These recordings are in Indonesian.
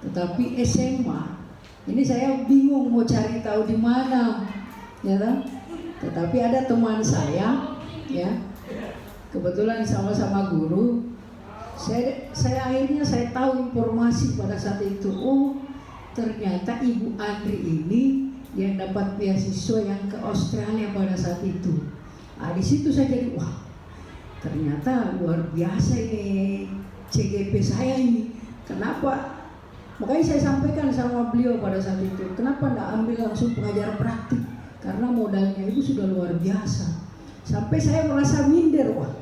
Tetapi SMA ini saya bingung mau cari tahu di mana, ya kan? Tetapi ada teman saya, ya, kebetulan sama-sama guru. Saya akhirnya saya tahu informasi pada saat itu. Oh, ternyata Ibu Andri ini yang dapat beasiswa yang ke Australia pada saat itu. Di situ saya jadi wah, ternyata luar biasa ini CGP saya ini. Kenapa? Makanya saya sampaikan sama beliau pada saat itu, kenapa tidak ambil langsung pengajar praktik? Karena modalnya itu sudah luar biasa. Sampai saya merasa minder, wah,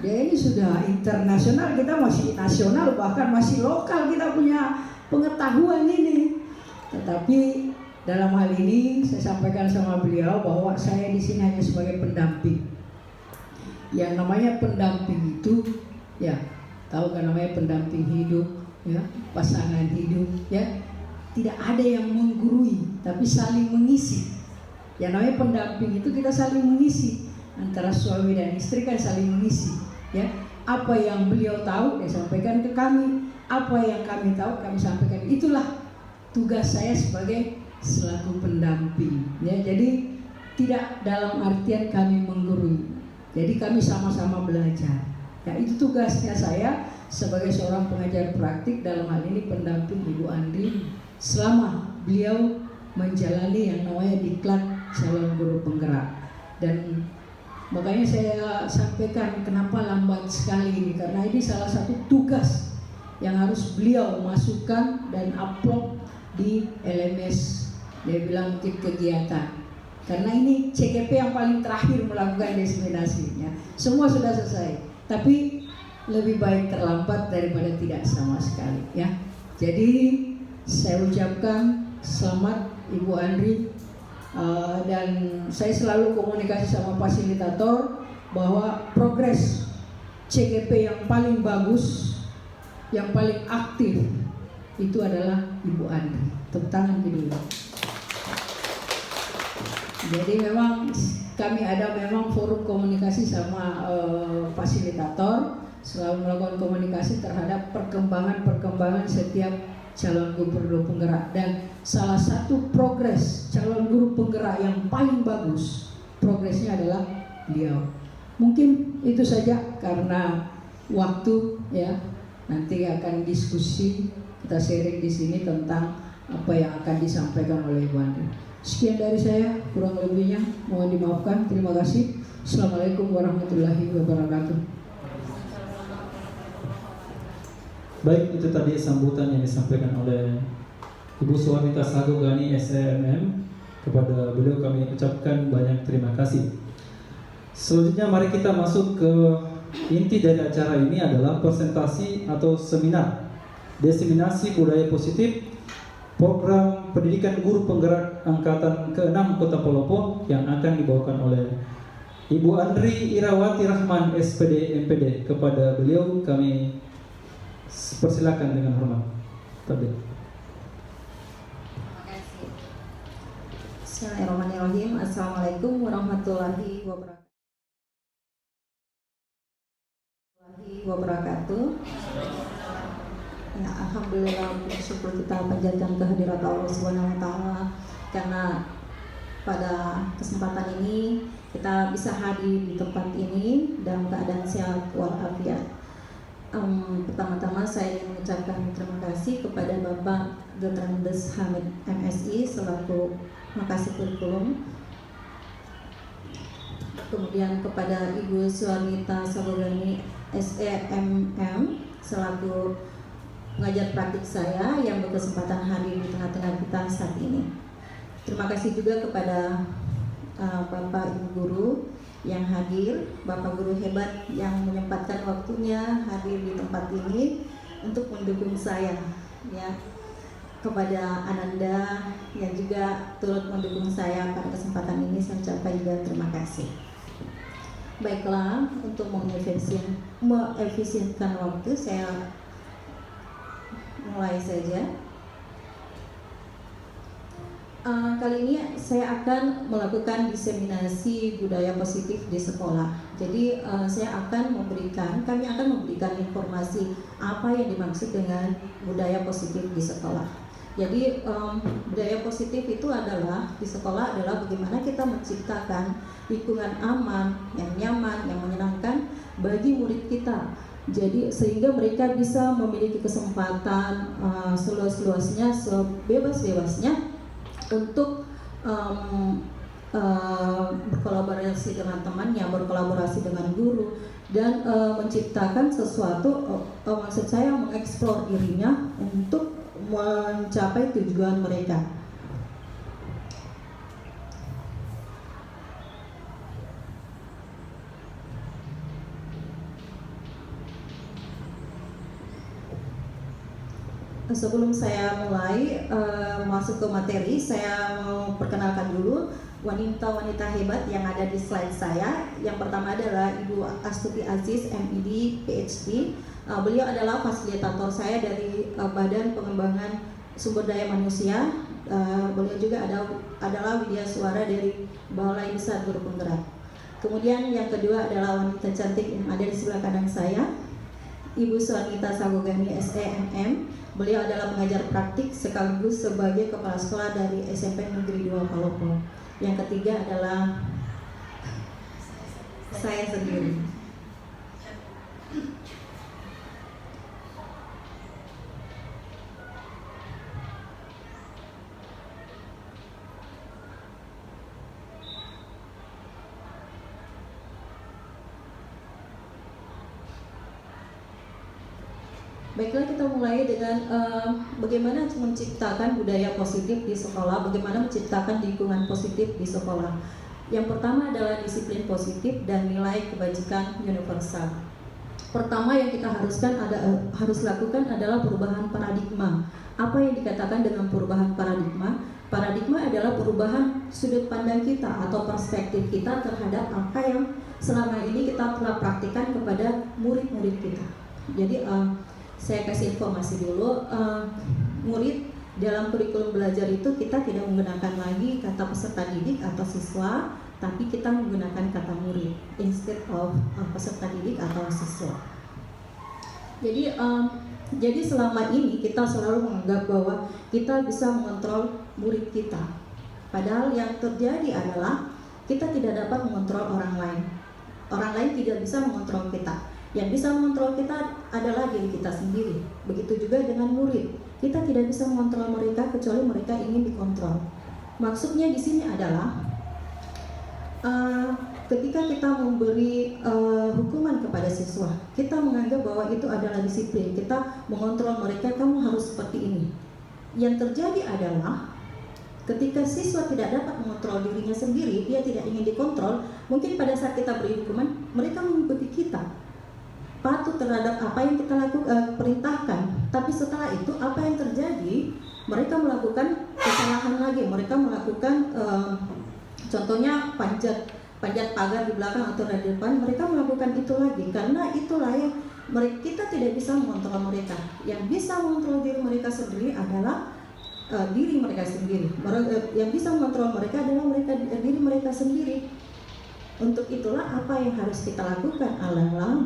dia ini sudah internasional, kita masih nasional, bahkan masih lokal, kita punya pengetahuan ini. Tetapi dalam hal ini saya sampaikan sama beliau bahwa saya di sini hanya sebagai pendamping. Yang namanya pendamping itu, ya, tahu kan namanya pendamping hidup, ya, pasangan hidup, ya, tidak ada yang menggurui, tapi saling mengisi. Yang namanya pendamping itu kita saling mengisi, antara suami dan istri kan saling mengisi, ya. Apa yang beliau tahu dia sampaikan ke kami, apa yang kami tahu kami sampaikan. Itulah tugas saya sebagai selaku pendamping, ya. Jadi tidak dalam artian kami menggurui, jadi kami sama-sama belajar. Ya, itu tugasnya saya sebagai seorang pengajar praktik, dalam hal ini pendamping Ibu Andri selama beliau menjalani yang namanya diklat calon guru penggerak. Dan makanya saya sampaikan kenapa lambat sekali ini, karena ini salah satu tugas yang harus beliau masukkan dan upload di LMS. Dia bilang mungkin kegiatan, karena ini CGP yang paling terakhir melakukan diseminasinya. Semua sudah selesai, tapi lebih baik terlambat daripada tidak sama sekali, ya. Jadi saya ucapkan selamat Ibu Andri, dan saya selalu komunikasi sama fasilitator bahwa progres CGP yang paling bagus, yang paling aktif itu adalah Ibu Andri. Tepuk tangan dulu. Jadi memang kami ada memang forum komunikasi sama fasilitator, selalu melakukan komunikasi terhadap perkembangan setiap calon guru penggerak. Dan salah satu progres calon guru penggerak yang paling bagus progresnya adalah beliau. Mungkin itu saja karena waktu, ya. Nanti akan diskusi, kita sharing di sini tentang apa yang akan disampaikan oleh Ibu Andri. Sekian dari saya, kurang lebihnya mohon dimaafkan. Terima kasih. Assalamualaikum warahmatullahi wabarakatuh. Baik, itu tadi sambutan yang disampaikan oleh Ibu Suwanita Sagogani SEMM. Kepada beliau kami ucapkan banyak terima kasih. Selanjutnya mari kita masuk ke inti dari acara ini, adalah presentasi atau seminar Diseminasi Budaya Positif Program Pendidikan Guru Penggerak Angkatan ke-6 Kota Palopo yang akan dibawakan oleh Ibu Andri Irawati Rahman SPD MPD. Kepada beliau kami persilakan dengan hormat. Terima kasih. Bismillahirrahmanirrahim. Assalamualaikum warahmatullahi wabarakatuh. Ya, alhamdulillah, bersyukur kita panjatkan kehadirat Allah Subhanahu wa taala karena pada kesempatan ini kita bisa hadir di tempat ini dalam keadaan sehat walafiat. Pertama-tama saya ingin mengucapkan terima kasih kepada Bapak Dr. Andes Hamid MSI selaku Makasih Kurikulum, kemudian kepada Ibu Suwanita Sagogani SEMM selaku pengajar praktik saya yang berkesempatan hadir di tengah-tengah kita saat ini. Terima kasih juga kepada Bapak Ibu Guru yang hadir, Bapak Guru hebat yang menyempatkan waktunya hadir di tempat ini untuk mendukung saya, ya. Kepada Ananda yang juga turut mendukung saya pada kesempatan ini, saya ucapkan juga terima kasih. Baiklah, untuk mengefisienkan waktu, saya mulai saja. Kali ini saya akan melakukan diseminasi budaya positif di sekolah. Jadi kami akan memberikan informasi apa yang dimaksud dengan budaya positif di sekolah. Jadi budaya positif itu adalah di sekolah adalah bagaimana kita menciptakan lingkungan aman, yang nyaman, yang menyenangkan bagi murid kita. Jadi sehingga mereka bisa memiliki kesempatan seluas-luasnya, sebebas-bebasnya untuk berkolaborasi dengan temannya, berkolaborasi dengan guru, dan menciptakan sesuatu, maksud saya mengeksplor dirinya untuk mencapai tujuan mereka. Sebelum saya mulai masuk ke materi, saya mau perkenalkan dulu wanita-wanita hebat yang ada di slide saya. Yang pertama adalah Ibu Astuti Aziz, MED, PhD. Beliau adalah fasilitator saya dari Badan Pengembangan Sumber Daya Manusia. Beliau juga adalah Widya Suara dari Balai Besar Guru Penggerak. Kemudian yang kedua adalah wanita cantik yang ada di sebelah kanan saya, Ibu Suwanita Sagogani, SEMM. Beliau adalah pengajar praktik sekaligus sebagai kepala sekolah dari SMP Negeri 2 Palopo. Yang ketiga adalah saya sendiri. Baiklah, kita mulai dengan bagaimana menciptakan budaya positif di sekolah, bagaimana menciptakan lingkungan positif di sekolah. Yang pertama adalah disiplin positif dan nilai kebajikan universal. Pertama yang kita harus lakukan adalah perubahan paradigma. Apa yang dikatakan dengan perubahan paradigma? Paradigma adalah perubahan sudut pandang kita atau perspektif kita terhadap apa yang selama ini kita telah praktikkan kepada murid-murid kita. Jadi saya kasih informasi dulu, murid dalam kurikulum belajar itu kita tidak menggunakan lagi kata peserta didik atau siswa, tapi kita menggunakan kata murid instead of peserta didik atau siswa. Jadi selama ini kita selalu menganggap bahwa kita bisa mengontrol murid kita. Padahal yang terjadi adalah kita tidak dapat mengontrol orang lain. Orang lain tidak bisa mengontrol kita. Yang bisa mengontrol kita adalah diri kita sendiri. Begitu juga dengan murid. Kita tidak bisa mengontrol mereka kecuali mereka ingin dikontrol. Maksudnya di sini adalah ketika kita memberi hukuman kepada siswa, kita menganggap bahwa itu adalah disiplin. Kita mengontrol mereka, kamu harus seperti ini. Yang terjadi adalah ketika siswa tidak dapat mengontrol dirinya sendiri, dia tidak ingin dikontrol, mungkin pada saat kita beri hukuman, mereka mengikuti kita, patuh terhadap apa yang kita perintahkan. Tapi setelah itu apa yang terjadi? Mereka melakukan kesalahan lagi. Mereka melakukan contohnya panjat pagar di belakang atau di depan. Mereka melakukan itu lagi karena itulah yang kita tidak bisa mengontrol mereka. Yang bisa mengontrol diri mereka sendiri adalah diri mereka sendiri. Yang bisa mengontrol mereka adalah diri mereka sendiri. Untuk itulah apa yang harus kita lakukan adalah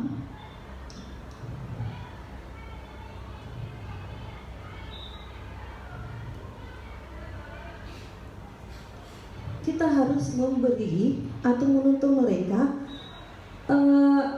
kita harus memberi atau menuntun mereka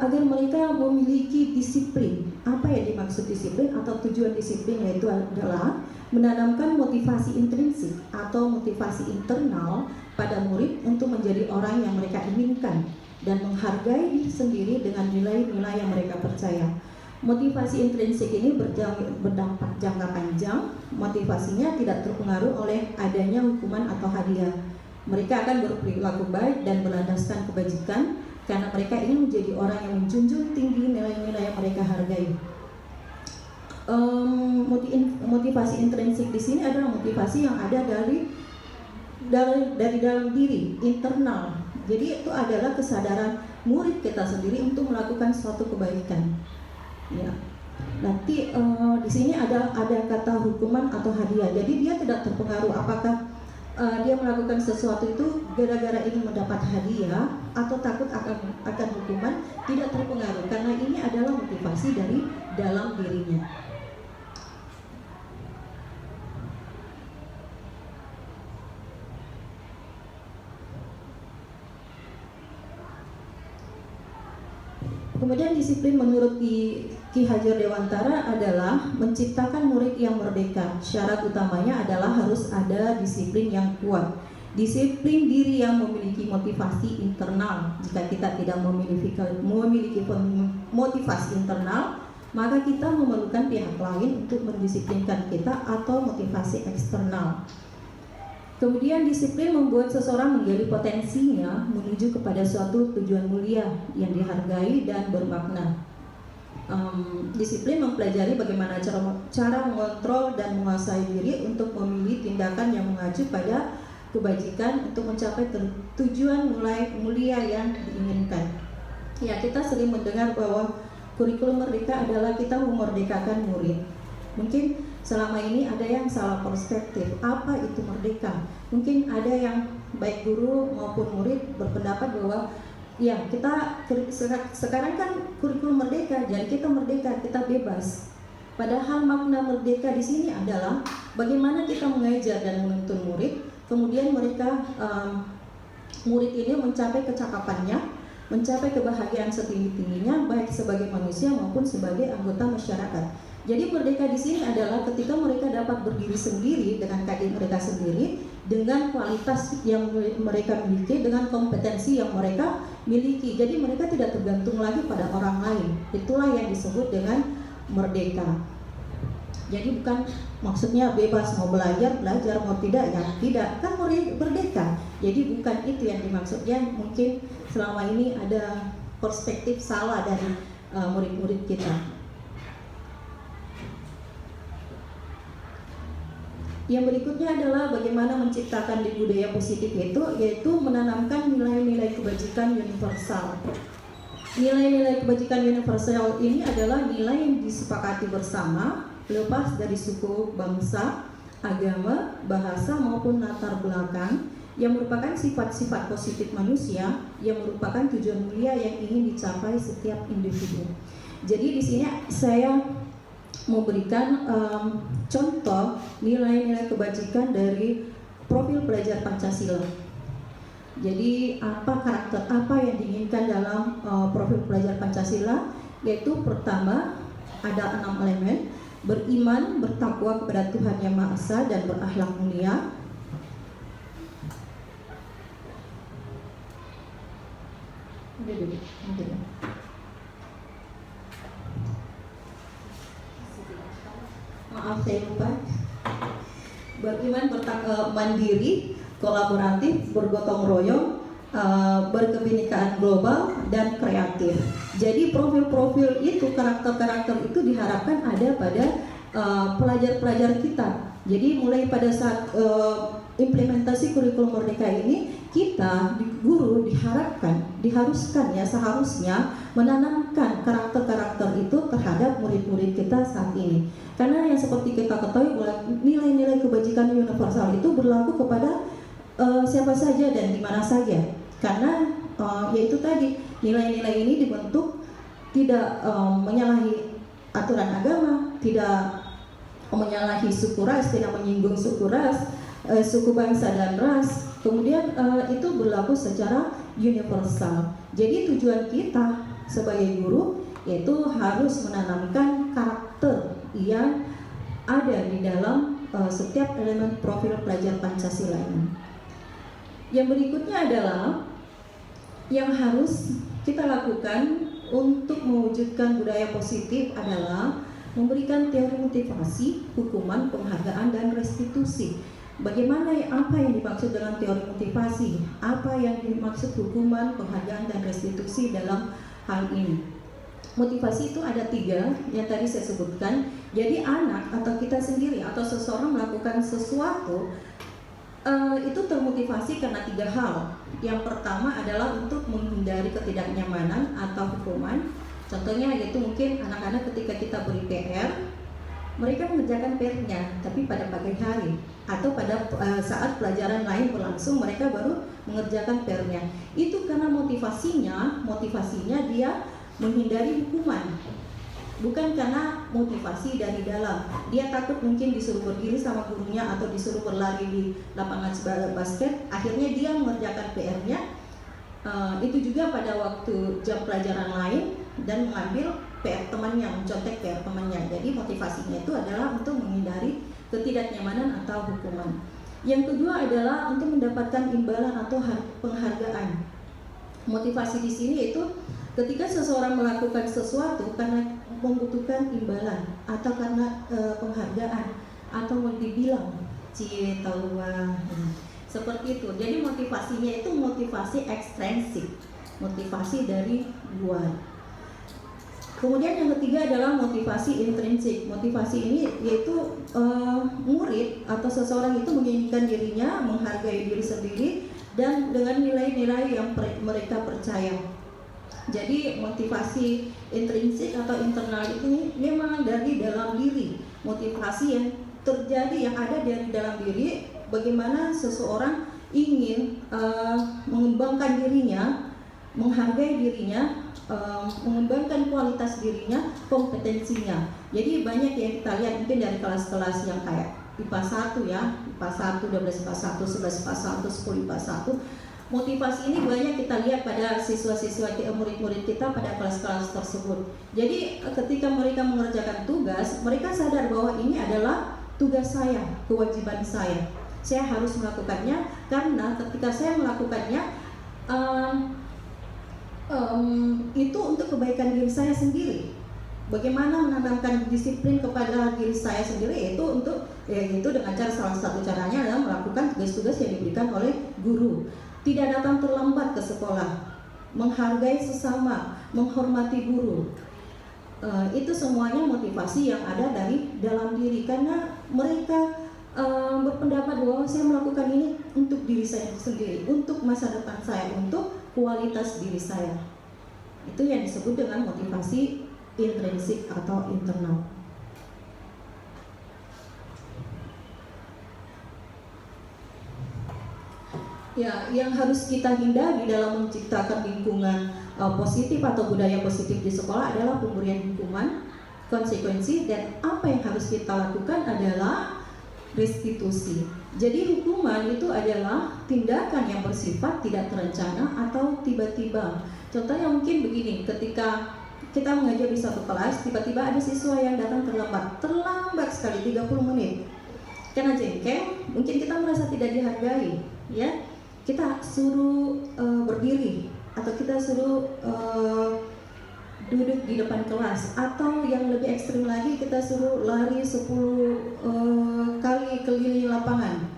agar mereka memiliki disiplin. Apa yang dimaksud disiplin atau tujuan disiplin yaitu adalah menanamkan motivasi intrinsik atau motivasi internal pada murid untuk menjadi orang yang mereka inginkan dan menghargai diri sendiri dengan nilai-nilai yang mereka percaya. Motivasi intrinsik ini berdampak jangka panjang. Motivasinya tidak terpengaruh oleh adanya hukuman atau hadiah. Mereka akan berperilaku baik dan berlandaskan kebajikan karena mereka ingin menjadi orang yang menjunjung tinggi nilai-nilai yang mereka hargai. Motivasi intrinsik di sini adalah motivasi yang ada dari dalam diri, internal. Jadi itu adalah kesadaran murid kita sendiri untuk melakukan suatu kebaikan. Ya. Nanti di sini ada kata hukuman atau hadiah. Jadi dia tidak terpengaruh apakah dia melakukan sesuatu itu gara-gara ingin mendapat hadiah atau takut akan hukuman, tidak terpengaruh karena ini adalah motivasi dari dalam dirinya. Kemudian disiplin menurut Ki Hajar Dewantara adalah menciptakan murid yang merdeka. Syarat utamanya adalah harus ada disiplin yang kuat. Disiplin diri yang memiliki motivasi internal. Jika kita tidak memiliki motivasi internal, maka kita memerlukan pihak lain untuk mendisiplinkan kita atau motivasi eksternal. Kemudian disiplin membuat seseorang menggali potensinya menuju kepada suatu tujuan mulia yang dihargai dan bermakna. Disiplin mempelajari bagaimana cara mengontrol dan menguasai diri untuk memilih tindakan yang mengacu pada kebajikan untuk mencapai tujuan mulia yang diinginkan. Ya, kita sering mendengar bahwa kurikulum merdeka adalah kita memerdekakan murid. Mungkin selama ini ada yang salah perspektif, apa itu merdeka? Mungkin ada yang baik guru maupun murid berpendapat bahwa ya kita sekarang kan kurikulum merdeka, jadi kita merdeka, kita bebas. Padahal makna merdeka di sini adalah bagaimana kita mengajar dan menuntun murid, kemudian mereka murid ini mencapai kecakapannya, mencapai kebahagiaan setinggi-tingginya baik sebagai manusia maupun sebagai anggota masyarakat. Jadi merdeka di sini adalah ketika mereka dapat berdiri sendiri dengan kaki mereka sendiri, dengan kualitas yang mereka miliki, dengan kompetensi yang mereka miliki. Jadi mereka tidak tergantung lagi pada orang lain. Itulah yang disebut dengan merdeka. Jadi bukan maksudnya bebas, mau belajar, mau tidak, ya tidak, kan merdeka. Jadi bukan itu yang dimaksudnya. Mungkin selama ini ada perspektif salah dari murid-murid kita. Yang berikutnya adalah bagaimana menciptakan di budaya positif itu, yaitu menanamkan nilai-nilai kebajikan universal. Nilai-nilai kebajikan universal ini adalah nilai yang disepakati bersama, lepas dari suku, bangsa, agama, bahasa maupun latar belakang, yang merupakan sifat-sifat positif manusia, yang merupakan tujuan mulia yang ingin dicapai setiap individu. Jadi di sini saya memberikan contoh nilai-nilai kebajikan dari profil pelajar Pancasila. Jadi karakter apa yang diinginkan dalam profil pelajar Pancasila, yaitu pertama ada 6 elemen: beriman, bertakwa kepada Tuhan Yang Maha Esa dan berakhlak mulia. Maaf saya lupa. Beriman, mandiri, kolaboratif, bergotong royong, berkebinekaan global, dan kreatif. Jadi profil-profil itu, karakter-karakter itu diharapkan ada pada pelajar-pelajar kita. Jadi mulai pada saat implementasi kurikulum merdeka ini, kita guru diharuskan ya, seharusnya menanamkan karakter-karakter itu terhadap murid-murid kita saat ini. Karena yang seperti kita ketahui bahwa nilai-nilai kebajikan universal itu berlaku kepada siapa saja dan di mana saja. Karena yaitu tadi, nilai-nilai ini dibentuk tidak menyalahi aturan agama, tidak menyalahi suku ras, tidak menyinggung suku ras, suku bangsa dan ras. Kemudian itu berlaku secara universal. Jadi tujuan kita sebagai guru yaitu harus menanamkan karakter yang ada di dalam setiap elemen profil pelajar Pancasila ini. Yang berikutnya adalah yang harus kita lakukan untuk mewujudkan budaya positif adalah memberikan teori motivasi, hukuman, penghargaan, dan restitusi. Bagaimana, apa yang dimaksud dengan teori motivasi? Apa yang dimaksud hukuman, penghargaan, dan restitusi dalam hal ini? Motivasi itu ada 3 yang tadi saya sebutkan. Jadi anak atau kita sendiri atau seseorang melakukan sesuatu itu termotivasi karena 3 hal. Yang pertama adalah untuk menghindari ketidaknyamanan atau hukuman. Contohnya yaitu mungkin anak-anak ketika kita beri PR, mereka mengerjakan PR-nya, tapi pada pagi hari atau pada saat pelajaran lain berlangsung mereka baru mengerjakan PR-nya. Itu karena motivasinya dia menghindari hukuman, bukan karena motivasi dari dalam. Dia takut mungkin disuruh berdiri sama gurunya atau disuruh berlari di lapangan basket, akhirnya dia mengerjakan PR-nya. Itu juga pada waktu jam pelajaran lain dan mengambil PR temannya, mencontek PR temannya. Jadi motivasinya itu adalah untuk menghindari ketidaknyamanan atau hukuman. Yang kedua adalah untuk mendapatkan imbalan atau penghargaan. Motivasi di sini itu ketika seseorang melakukan sesuatu karena membutuhkan imbalan atau karena penghargaan atau mau dibilang seperti itu. Jadi motivasinya itu motivasi ekstrinsik, motivasi dari luar. Kemudian yang ketiga adalah motivasi intrinsik. Motivasi ini yaitu murid atau seseorang itu menginginkan dirinya, menghargai diri sendiri dan dengan nilai-nilai yang mereka percaya. Jadi motivasi intrinsik atau internal ini memang dari dalam diri. Motivasi yang terjadi, yang ada dari dalam diri, bagaimana seseorang ingin mengembangkan dirinya, menghargai dirinya, mengembangkan kualitas dirinya, kompetensinya. Jadi banyak yang kita lihat mungkin dari kelas-kelas yang kayak IPA 1 ya, IPA 1, 12 IPA 1, 11 IPA 1, 10 IPA 1. Motivasi ini banyak kita lihat pada siswa-siswa kita, murid-murid kita pada kelas-kelas tersebut. Jadi ketika mereka mengerjakan tugas, mereka sadar bahwa ini adalah tugas saya, kewajiban saya. Saya harus melakukannya karena ketika saya melakukannya itu untuk kebaikan diri saya sendiri. Bagaimana menanamkan disiplin kepada diri saya sendiri, yaitu dengan salah satu caranya adalah melakukan tugas-tugas yang diberikan oleh guru. Tidak datang terlambat ke sekolah, menghargai sesama, menghormati guru. Itu semuanya motivasi yang ada dari dalam diri, karena mereka berpendapat bahwa saya melakukan ini untuk diri saya sendiri, untuk masa depan saya, untuk kualitas diri saya. Itu yang disebut dengan motivasi intrinsik atau internal. Ya, yang harus kita hindari dalam menciptakan lingkungan positif atau budaya positif di sekolah adalah pemberian hukuman, konsekuensi, dan apa yang harus kita lakukan adalah restitusi. Jadi hukuman itu adalah tindakan yang bersifat tidak terencana atau tiba-tiba. Contohnya mungkin begini, ketika kita mengajar di satu kelas, tiba-tiba ada siswa yang datang terlambat sekali 30 menit. Karena jengkel, mungkin kita merasa tidak dihargai, ya. Kita suruh berdiri atau kita suruh duduk di depan kelas, atau yang lebih ekstrim lagi kita suruh lari 10 kali keliling lapangan.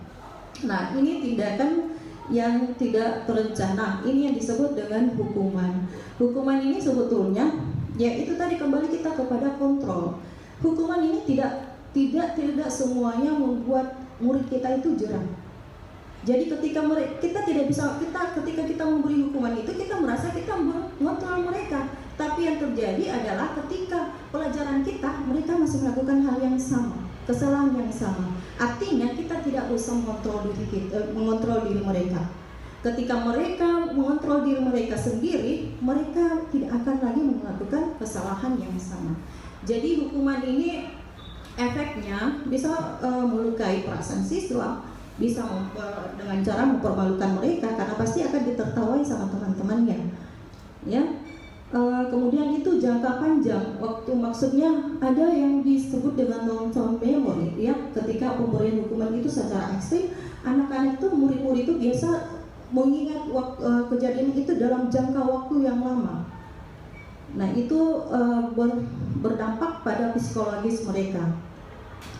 Nah, ini tindakan yang tidak terencana. Ini yang disebut dengan hukuman. Hukuman ini sebetulnya ya itu tadi, kembali kita kepada kontrol. Hukuman ini tidak semuanya membuat murid kita itu jerah. Jadi ketika kita memberi hukuman itu, kita merasa kita mengontrol mereka. Tapi yang terjadi adalah ketika pelajaran kita, mereka masih melakukan hal yang sama, kesalahan yang sama. Artinya kita tidak bisa mengontrol diri mereka. Ketika mereka mengontrol diri mereka sendiri, mereka tidak akan lagi melakukan kesalahan yang sama. Jadi hukuman ini efeknya bisa melukai perasaan siswa, bisa dengan cara mempermalukan mereka karena pasti akan ditertawai sama teman-temannya, ya. Kemudian itu jangka panjang waktu, maksudnya ada yang disebut dengan long-term memory, ya. Ketika pemberian hukuman itu secara ekstrim, anak-anak itu, murid-murid itu biasa mengingat kejadian itu dalam jangka waktu yang lama. Nah, itu berdampak pada psikologis mereka.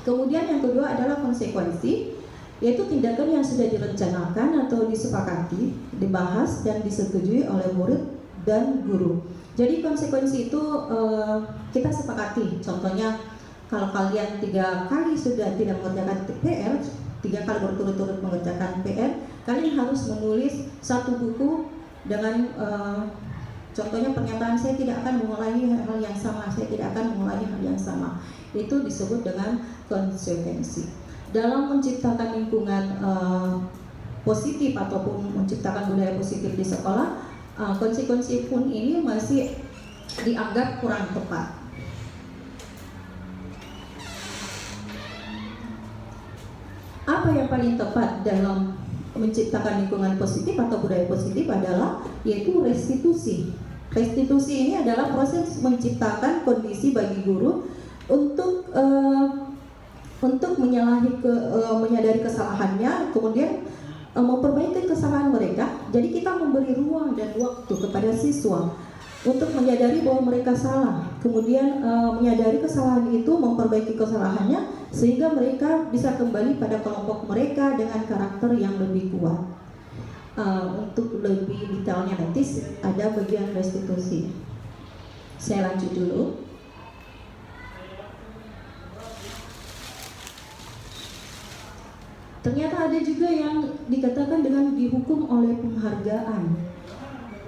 Kemudian yang kedua adalah konsekuensi, yaitu tindakan yang sudah direncanakan atau disepakati, dibahas dan disetujui oleh murid dan guru. Jadi konsekuensi itu kita sepakati. Contohnya, kalau kalian 3 kali sudah tidak mengerjakan PR, 3 kali berturut-turut mengerjakan PR, kalian harus menulis 1 buku dengan Contohnya pernyataan saya tidak akan mengulangi hal yang sama, saya tidak akan mengulangi hal yang sama. Itu disebut dengan konsekuensi. Dalam menciptakan lingkungan positif ataupun menciptakan budaya positif di sekolah, konsekuensi pun ini masih dianggap kurang tepat. Apa yang paling tepat dalam menciptakan lingkungan positif atau budaya positif adalah yaitu restitusi. Restitusi ini adalah proses menciptakan kondisi bagi guru untuk menyadari kesalahannya, kemudian memperbaiki kesalahan mereka. Jadi kita memberi ruang dan waktu kepada siswa untuk menyadari bahwa mereka salah, kemudian menyadari kesalahan itu, memperbaiki kesalahannya, sehingga mereka bisa kembali pada kelompok mereka dengan karakter yang lebih kuat. Untuk lebih detailnya nanti ada bagian restitusi. Saya lanjut dulu. Ternyata ada juga yang dikatakan dengan dihukum oleh penghargaan.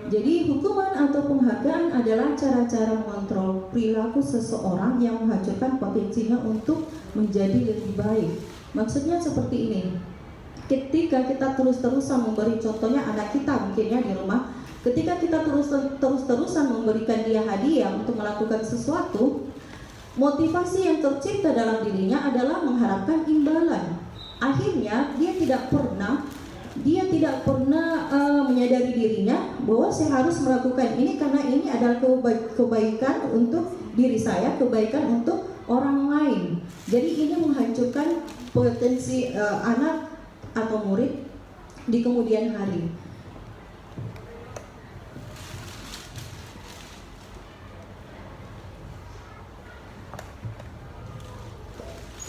Jadi hukuman atau penghargaan adalah cara-cara mengontrol perilaku seseorang yang menghancurkan potensinya untuk menjadi lebih baik. Maksudnya seperti ini. Ketika kita terus-terusan memberi, contohnya anak kita mungkin ya di rumah, ketika kita terus-terusan memberikan dia hadiah untuk melakukan sesuatu, motivasi yang tercipta dalam dirinya adalah mengharapkan imbalan. Akhirnya dia tidak pernah menyadari dirinya bahwa saya harus melakukan ini karena ini adalah kebaikan untuk diri saya, kebaikan untuk orang lain. Jadi ini menghancurkan potensi anak atau murid di kemudian hari.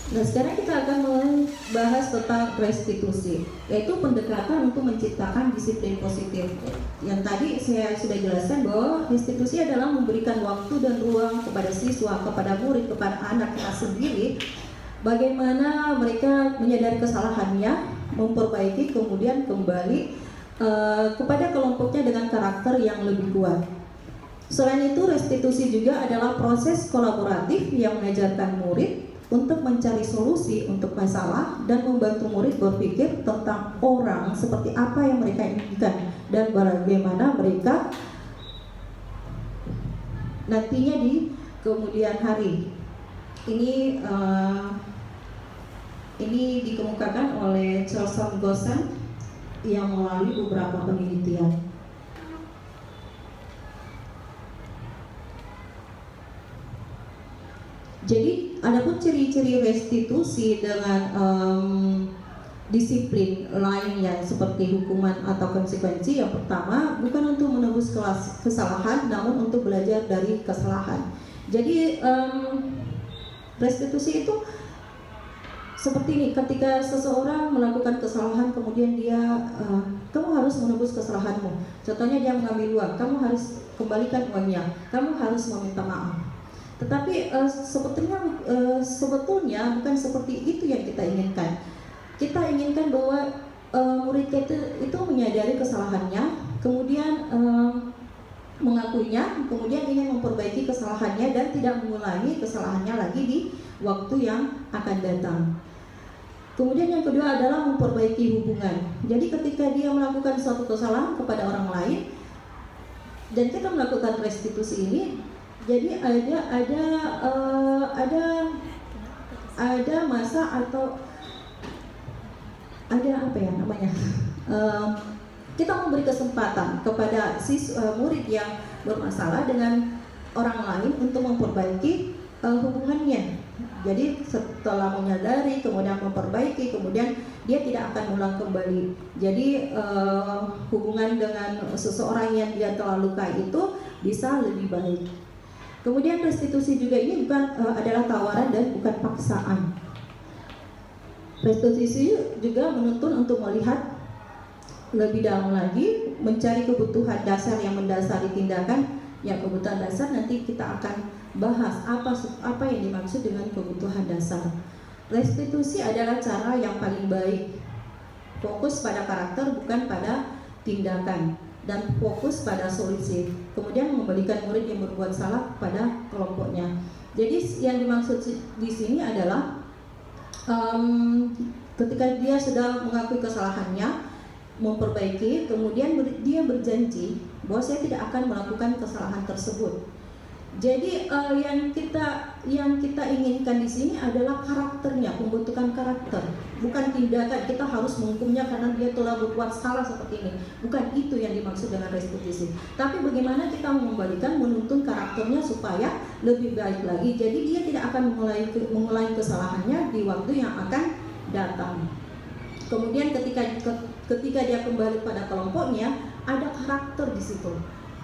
Nah, sekarang kita akan membahas tentang restitusi, yaitu pendekatan untuk menciptakan disiplin positif. Yang tadi saya sudah jelaskan bahwa restitusi adalah memberikan waktu dan ruang kepada siswa, kepada murid, kepada anak kita sendiri, bagaimana mereka menyadari kesalahannya, memperbaiki, kemudian kembali kepada kelompoknya dengan karakter yang lebih kuat. Selain itu, restitusi juga adalah proses kolaboratif yang mengajarkan murid untuk mencari solusi untuk masalah dan membantu murid berpikir tentang orang seperti apa yang mereka inginkan dan bagaimana mereka nantinya di kemudian hari. Ini dikemukakan oleh Charles Gossan yang melalui beberapa penelitian. Jadi, adapun ciri-ciri restitusi dengan disiplin lainnya seperti hukuman atau konsekuensi. Yang pertama, bukan untuk menebus kesalahan, namun untuk belajar dari kesalahan. Jadi, restitusi itu seperti ini, ketika seseorang melakukan kesalahan, kemudian dia, kamu harus menebus kesalahanmu. Contohnya dia mengambil uang, kamu harus kembalikan uangnya, kamu harus meminta maaf. Tetapi sebetulnya bukan seperti itu yang kita inginkan. Kita inginkan bahwa murid kita itu menyadari kesalahannya, kemudian mengakuinya, kemudian ingin memperbaiki kesalahannya dan tidak mengulangi kesalahannya lagi di waktu yang akan datang. Kemudian yang kedua adalah memperbaiki hubungan. Jadi ketika dia melakukan suatu kesalahan kepada orang lain dan kita melakukan restitusi ini, jadi ada masa atau ada apa ya namanya? Kita memberi kesempatan kepada murid yang bermasalah dengan orang lain untuk memperbaiki hubungannya. Jadi setelah menyadari, kemudian memperbaiki, kemudian dia tidak akan ulang kembali. Jadi hubungan dengan seseorang yang dia telah lukai itu bisa lebih baik. Kemudian restitusi juga ini bukan adalah tawaran dan bukan paksaan. Restitusi juga menuntun untuk melihat lebih dalam lagi, mencari kebutuhan dasar yang mendasari tindakan. Yang kebutuhan dasar nanti kita akan bahas apa yang dimaksud dengan kebutuhan dasar. Restitusi adalah cara yang paling baik, fokus pada karakter bukan pada tindakan. dan fokus pada solusi. Kemudian mengembalikan murid yang berbuat salah pada kelompoknya. Jadi yang dimaksud di sini adalah ketika dia sudah mengakui kesalahannya, memperbaiki, kemudian dia berjanji bahwa saya tidak akan melakukan kesalahan tersebut. Jadi yang kita inginkan di sini adalah karakternya, pembentukan karakter, bukan tindakan. Kita harus menghukumnya karena dia telah berbuat salah seperti ini. Bukan itu yang dimaksud dengan restitusi. Tapi bagaimana kita mengembalikan, menuntun karakternya supaya lebih baik lagi. Jadi dia tidak akan mengulangi kesalahannya di waktu yang akan datang. Kemudian ketika dia kembali pada kelompoknya, ada karakter di situ.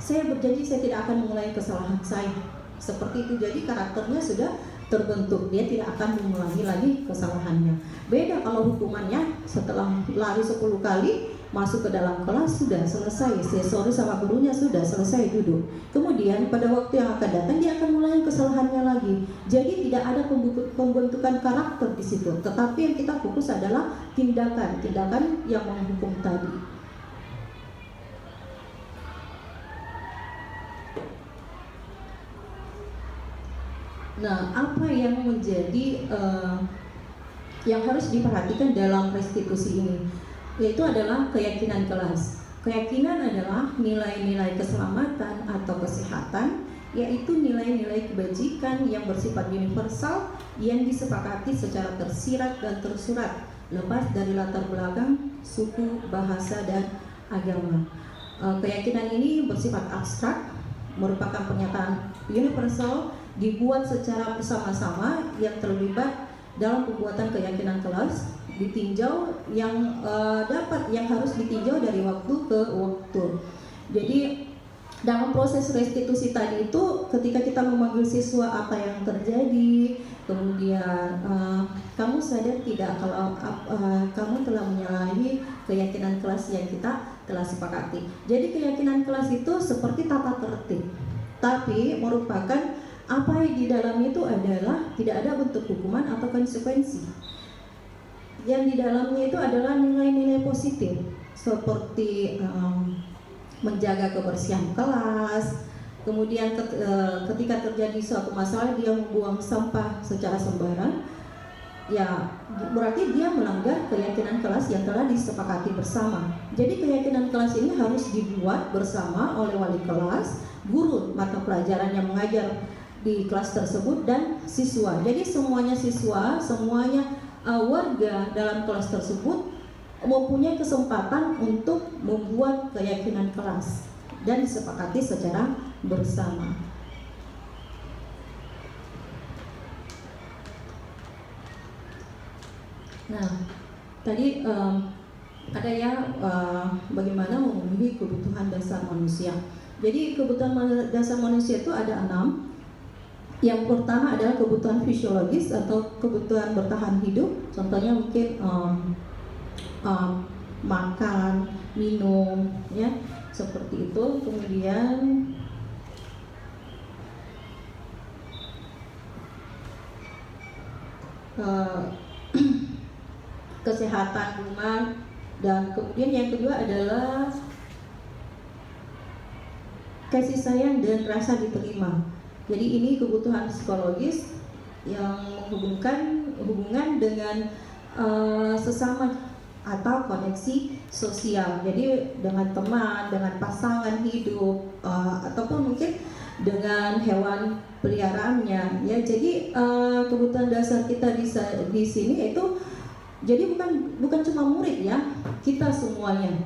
Saya berjanji saya tidak akan mengulangi kesalahan saya. Seperti itu, jadi karakternya sudah terbentuk. Dia tidak akan mengulangi lagi kesalahannya. Beda kalau hukumannya setelah lari 10 kali, masuk ke dalam kelas sudah selesai, sesori sama gurunya sudah selesai duduk. Kemudian pada waktu yang akan datang dia akan mengulangi kesalahannya lagi. Jadi tidak ada pembentukan karakter di situ. Tetapi yang kita fokus adalah tindakan yang menghukum tadi. Nah, apa yang menjadi yang harus diperhatikan dalam restitusi ini? Yaitu adalah keyakinan kelas. Keyakinan adalah nilai-nilai keselamatan atau kesehatan, yaitu nilai-nilai kebajikan yang bersifat universal yang disepakati secara tersirat dan tersurat, lepas dari latar belakang, suku, bahasa, dan agama. Keyakinan ini bersifat abstrak, merupakan pernyataan universal, dibuat secara bersama-sama yang terlibat dalam pembuatan keyakinan kelas, ditinjau yang harus ditinjau dari waktu ke waktu. Jadi dalam proses restitusi tadi itu, ketika kita memanggil siswa apa yang terjadi, kemudian kamu sadar tidak kalau kamu telah menyalahi keyakinan kelas yang kita telah sepakati. Jadi keyakinan kelas itu seperti tata tertib, tapi merupakan apa yang di dalamnya itu adalah tidak ada bentuk hukuman atau konsekuensi. Yang di dalamnya itu adalah nilai-nilai positif seperti menjaga kebersihan kelas. Kemudian ketika terjadi suatu masalah dia membuang sampah secara sembarangan, ya berarti dia melanggar keyakinan kelas yang telah disepakati bersama. Jadi keyakinan kelas ini harus dibuat bersama oleh wali kelas, guru mata pelajaran yang mengajar di kelas tersebut, dan siswa. Jadi semuanya siswa, semuanya warga dalam kelas tersebut mempunyai kesempatan untuk membuat keyakinan kelas dan disepakati secara bersama. Nah, tadi ada ya bagaimana memenuhi kebutuhan dasar manusia. Jadi kebutuhan dasar manusia itu ada 6. Yang pertama adalah kebutuhan fisiologis atau kebutuhan bertahan hidup. Contohnya mungkin makan, minum, ya seperti itu. Kemudian kesehatan rumah, dan kemudian yang kedua adalah kasih sayang dan rasa diterima. Jadi ini kebutuhan psikologis yang menghubungkan hubungan dengan sesama atau koneksi sosial. Jadi dengan teman, dengan pasangan hidup, ataupun mungkin dengan hewan peliharaannya. Ya, jadi kebutuhan dasar kita di sini itu jadi bukan cuma murid ya, kita semuanya.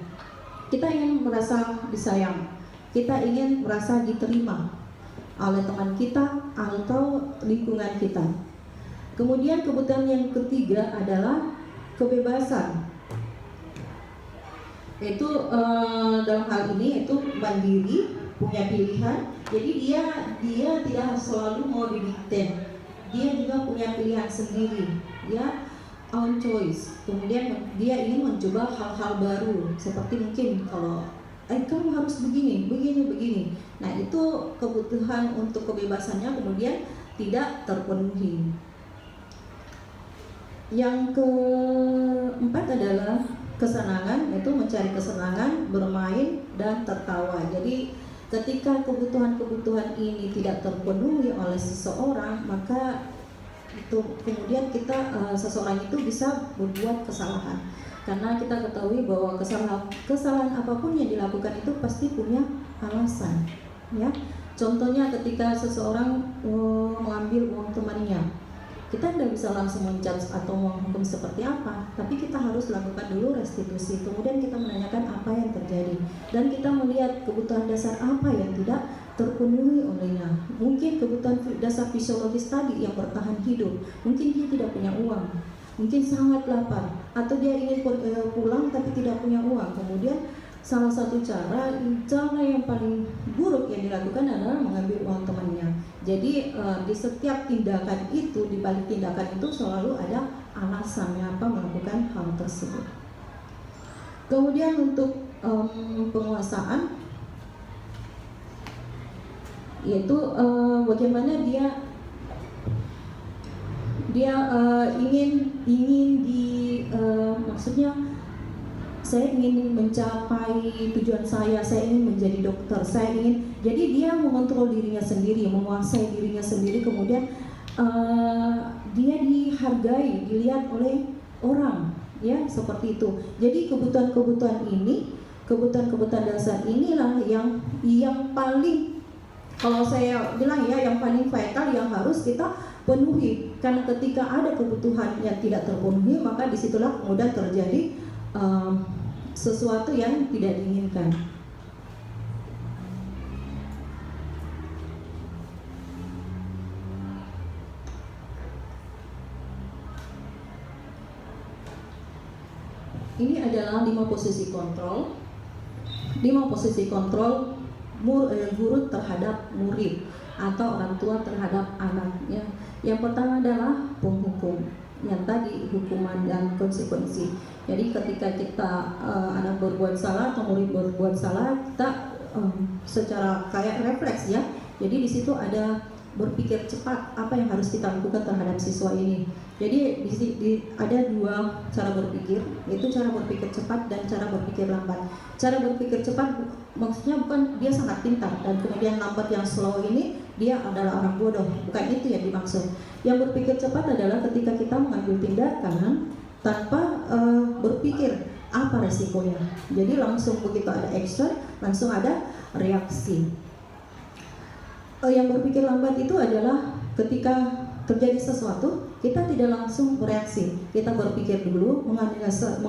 Kita ingin merasa disayang, kita ingin merasa diterima oleh teman kita atau lingkungan kita. Kemudian kebutuhan yang ketiga adalah kebebasan. Itu dalam hal ini itu mandiri, punya pilihan. Jadi dia tidak selalu mau didikte. Dia juga punya pilihan sendiri, ya, own choice. Kemudian dia ingin mencoba hal-hal baru, seperti mungkin kalau kamu harus begini. Nah, itu kebutuhan untuk kebebasannya kemudian tidak terpenuhi. Yang keempat adalah kesenangan, yaitu mencari kesenangan, bermain dan tertawa. Jadi ketika kebutuhan-kebutuhan ini tidak terpenuhi oleh seseorang, maka itu kemudian seseorang itu bisa berbuat kesalahan. Karena kita ketahui bahwa kesalahan apapun yang dilakukan itu pasti punya alasan, ya. Contohnya ketika seseorang mengambil uang temannya, kita tidak bisa langsung menjudge atau menghukum seperti apa, tapi kita harus lakukan dulu restitusi. Kemudian kita menanyakan apa yang terjadi, dan kita melihat kebutuhan dasar apa yang tidak terpenuhi olehnya. Mungkin kebutuhan dasar fisiologis tadi yang bertahan hidup, mungkin dia tidak punya uang, mungkin sangat lapar, atau dia ingin pulang tapi tidak punya uang. Kemudian salah satu cara yang paling buruk yang dilakukan adalah mengambil uang temannya. Jadi di setiap tindakan itu, di balik tindakan itu selalu ada alasannya apa melakukan hal tersebut. Kemudian untuk penguasaan, yaitu bagaimana dia maksudnya saya ingin mencapai tujuan saya ingin menjadi dokter, jadi dia mengontrol dirinya sendiri, menguasai dirinya sendiri, kemudian dia dihargai, dilihat oleh orang, ya, seperti itu. Jadi kebutuhan dasar inilah yang paling, kalau saya bilang ya, yang paling vital yang harus kita penuhi. Karena ketika ada kebutuhan yang tidak terpenuhi, maka disitulah kemudian terjadi sesuatu yang tidak diinginkan. Ini adalah 5 posisi kontrol. 5 posisi kontrol guru terhadap murid atau orang tua terhadap anaknya. Yang pertama adalah penghukum, yang tadi hukuman dan konsekuensi. Jadi ketika kita anak berbuat salah atau murid berbuat salah, kita secara kayak refleks, ya. Jadi di situ ada berpikir cepat apa yang harus kita lakukan terhadap siswa ini. Jadi ada 2 cara berpikir, yaitu cara berpikir cepat dan cara berpikir lambat. Cara berpikir cepat maksudnya bukan dia sangat pintar, dan kemudian lambat yang slow ini dia adalah orang bodoh, bukan itu yang dimaksud. Yang berpikir cepat adalah ketika kita mengambil tindakan tanpa berpikir apa resikonya. Jadi langsung begitu ada action, langsung ada reaksi. Yang berpikir lambat itu adalah ketika terjadi sesuatu, kita tidak langsung bereaksi. Kita berpikir dulu, menganalisa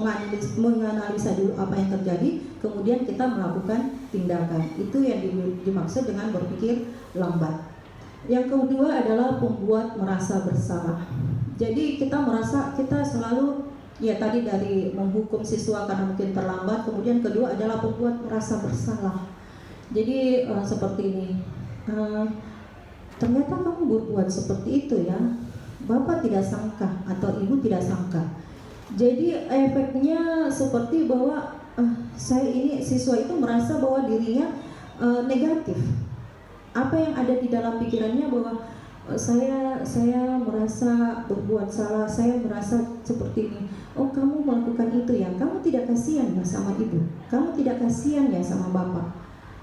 dulu apa yang terjadi, kemudian kita melakukan tindakan. Itu yang dimaksud dengan berpikir lambat. Yang kedua adalah pembuat merasa bersalah. Jadi kita merasa kita selalu, ya tadi dari menghukum siswa karena mungkin terlambat, kemudian kedua adalah pembuat merasa bersalah. Jadi seperti ini, ternyata kamu berbuat seperti itu, ya, Bapak tidak sangka atau Ibu tidak sangka. Jadi efeknya seperti bahwa siswa itu merasa bahwa dirinya negatif. Apa yang ada di dalam pikirannya bahwa saya merasa berbuat salah, saya merasa seperti ini. Oh, kamu melakukan itu, ya, kamu tidak kasihan ya sama ibu, kamu tidak kasihan ya sama bapak.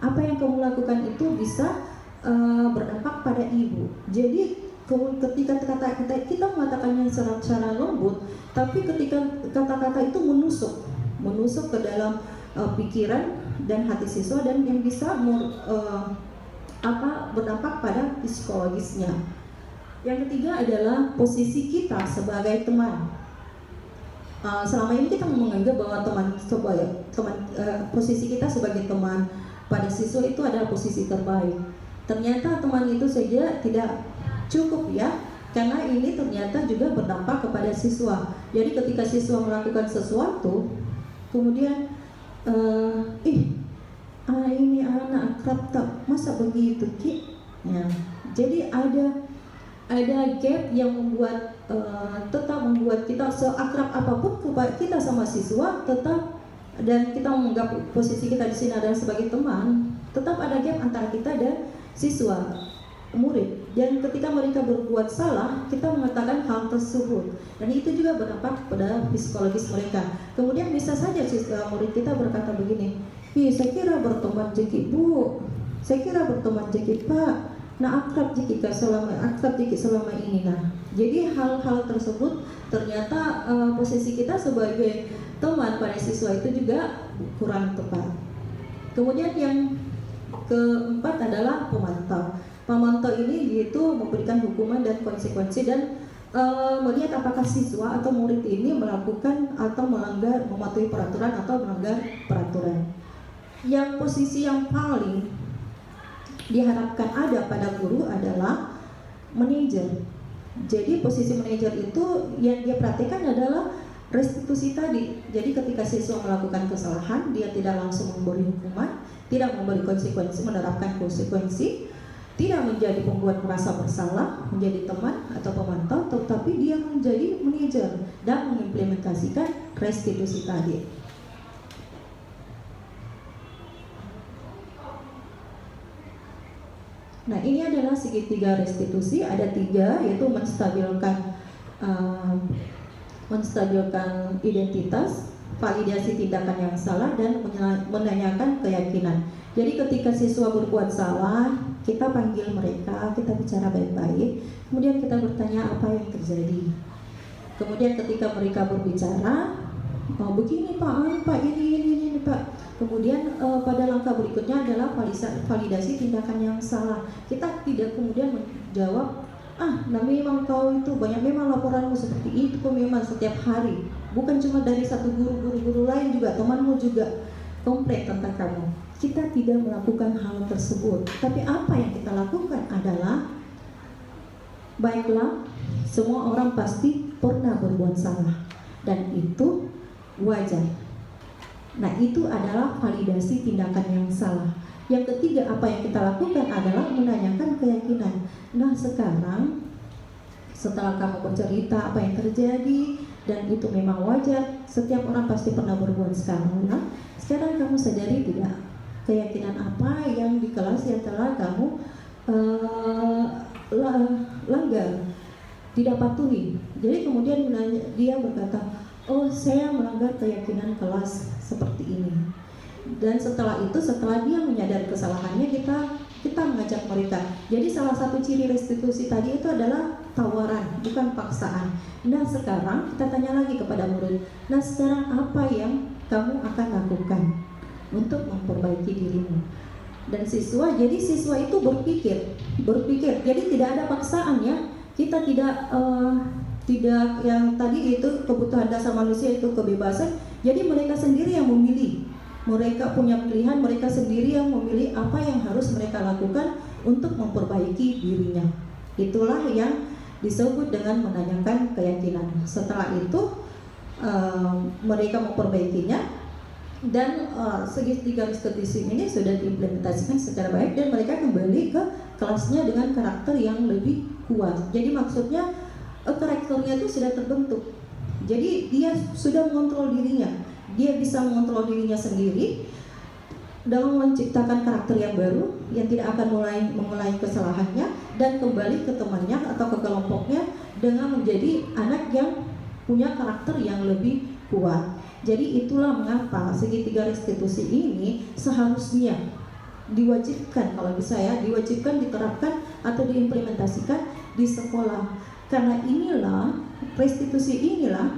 Apa yang kamu lakukan itu bisa berdampak pada ibu. Jadi ketika kita mengatakannya secara lembut, tapi ketika kata-kata itu menusuk ke dalam pikiran dan hati siswa, dan yang bisa berdampak pada psikologisnya. Yang ketiga adalah posisi kita sebagai teman. Selama ini kita menganggap bahwa posisi kita sebagai teman pada siswa itu adalah posisi terbaik. Ternyata teman itu saja tidak cukup, ya, karena ini ternyata juga berdampak kepada siswa. Jadi ketika siswa melakukan sesuatu, kemudian ini anak akrab tak, masa begitu, Ki? Ya. Jadi ada gap yang tetap membuat kita seakrab apapun kita sama siswa tetap, dan kita menganggap posisi kita di sini adalah sebagai teman, tetap ada gap antara kita dan siswa, murid. Dan ketika mereka berbuat salah, kita mengatakan hal tersebut, dan itu juga berdampak pada psikologis mereka. Kemudian bisa saja murid kita berkata begini, saya kira berteman jeki bu, saya kira berteman jeki pak, nah akrab jeki selama ini. Nah, jadi hal-hal tersebut ternyata posisi kita sebagai teman pada siswa itu juga kurang tepat. Kemudian yang keempat adalah pemantau. Pemantau ini yaitu memberikan hukuman dan konsekuensi dan melihat apakah siswa atau murid ini melakukan atau melanggar, mematuhi peraturan atau melanggar peraturan. Yang posisi yang paling diharapkan ada pada guru adalah manajer. Jadi posisi manajer itu yang dia perhatikan adalah restitusi tadi. Jadi ketika siswa melakukan kesalahan, dia tidak langsung memberi hukuman, tidak memberi konsekuensi, menerapkan konsekuensi, tidak menjadi pembuat merasa bersalah, menjadi teman atau pemantau, tetapi dia menjadi manajer dan mengimplementasikan restitusi tadi. Nah, ini adalah segitiga restitusi, ada 3, yaitu menstabilkan identitas, validasi tindakan yang salah, dan menanyakan keyakinan. Jadi ketika siswa berbuat salah, kita panggil mereka, kita bicara baik-baik, kemudian kita bertanya apa yang terjadi. Kemudian ketika mereka berbicara, begini Pak, ini Pak. Kemudian pada langkah berikutnya adalah validasi tindakan yang salah. Kita tidak kemudian menjawab, nah memang kau itu banyak, memang laporanmu seperti itu memang setiap hari. Bukan cuma dari satu guru lain juga, temanmu juga komplain tentang kamu. Kita tidak melakukan hal tersebut. Tapi apa yang kita lakukan adalah, baiklah, semua orang pasti pernah berbuat salah, dan itu wajar. Nah, itu adalah validasi tindakan yang salah. Yang ketiga, apa yang kita lakukan adalah menanyakan keyakinan. Nah, sekarang setelah kamu bercerita apa yang terjadi dan itu memang wajar, setiap orang pasti pernah berbuat salah. Nah, sekarang kamu sadari tidak keyakinan apa yang di kelas yang telah kamu langgar, tidak patuhi. Jadi kemudian dia berkata, oh saya melanggar keyakinan kelas seperti ini. Dan setelah itu, setelah dia menyadari kesalahannya, kita mengajak mereka. Jadi salah satu ciri restitusi tadi itu adalah tawaran, bukan paksaan. Nah sekarang kita tanya lagi kepada murid, nah sekarang apa yang kamu akan lakukan untuk memperbaiki dirimu? Dan siswa itu berpikir. Jadi tidak ada paksaan ya. Kita tidak yang tadi itu kebutuhan dasar manusia itu kebebasan. Jadi mereka sendiri yang memilih. Mereka punya pilihan, mereka sendiri yang memilih apa yang harus mereka lakukan untuk memperbaiki dirinya. Itulah yang disebut dengan menanyakan keyakinan. Setelah itu mereka memperbaikinya, dan segitiga restitusi ini sudah diimplementasikan secara baik, dan mereka kembali ke kelasnya dengan karakter yang lebih kuat. Jadi maksudnya karakternya itu sudah terbentuk. Jadi dia sudah mengontrol dirinya. Dia bisa mengontrol dirinya sendiri dengan menciptakan karakter yang baru yang tidak akan mengulangi kesalahannya, dan kembali ke temannya atau ke kelompoknya dengan menjadi anak yang punya karakter yang lebih kuat. Jadi itulah mengapa segitiga restitusi ini seharusnya diwajibkan, kalau bisa ya, diwajibkan diterapkan atau diimplementasikan di sekolah. Karena inilah restitusi, inilah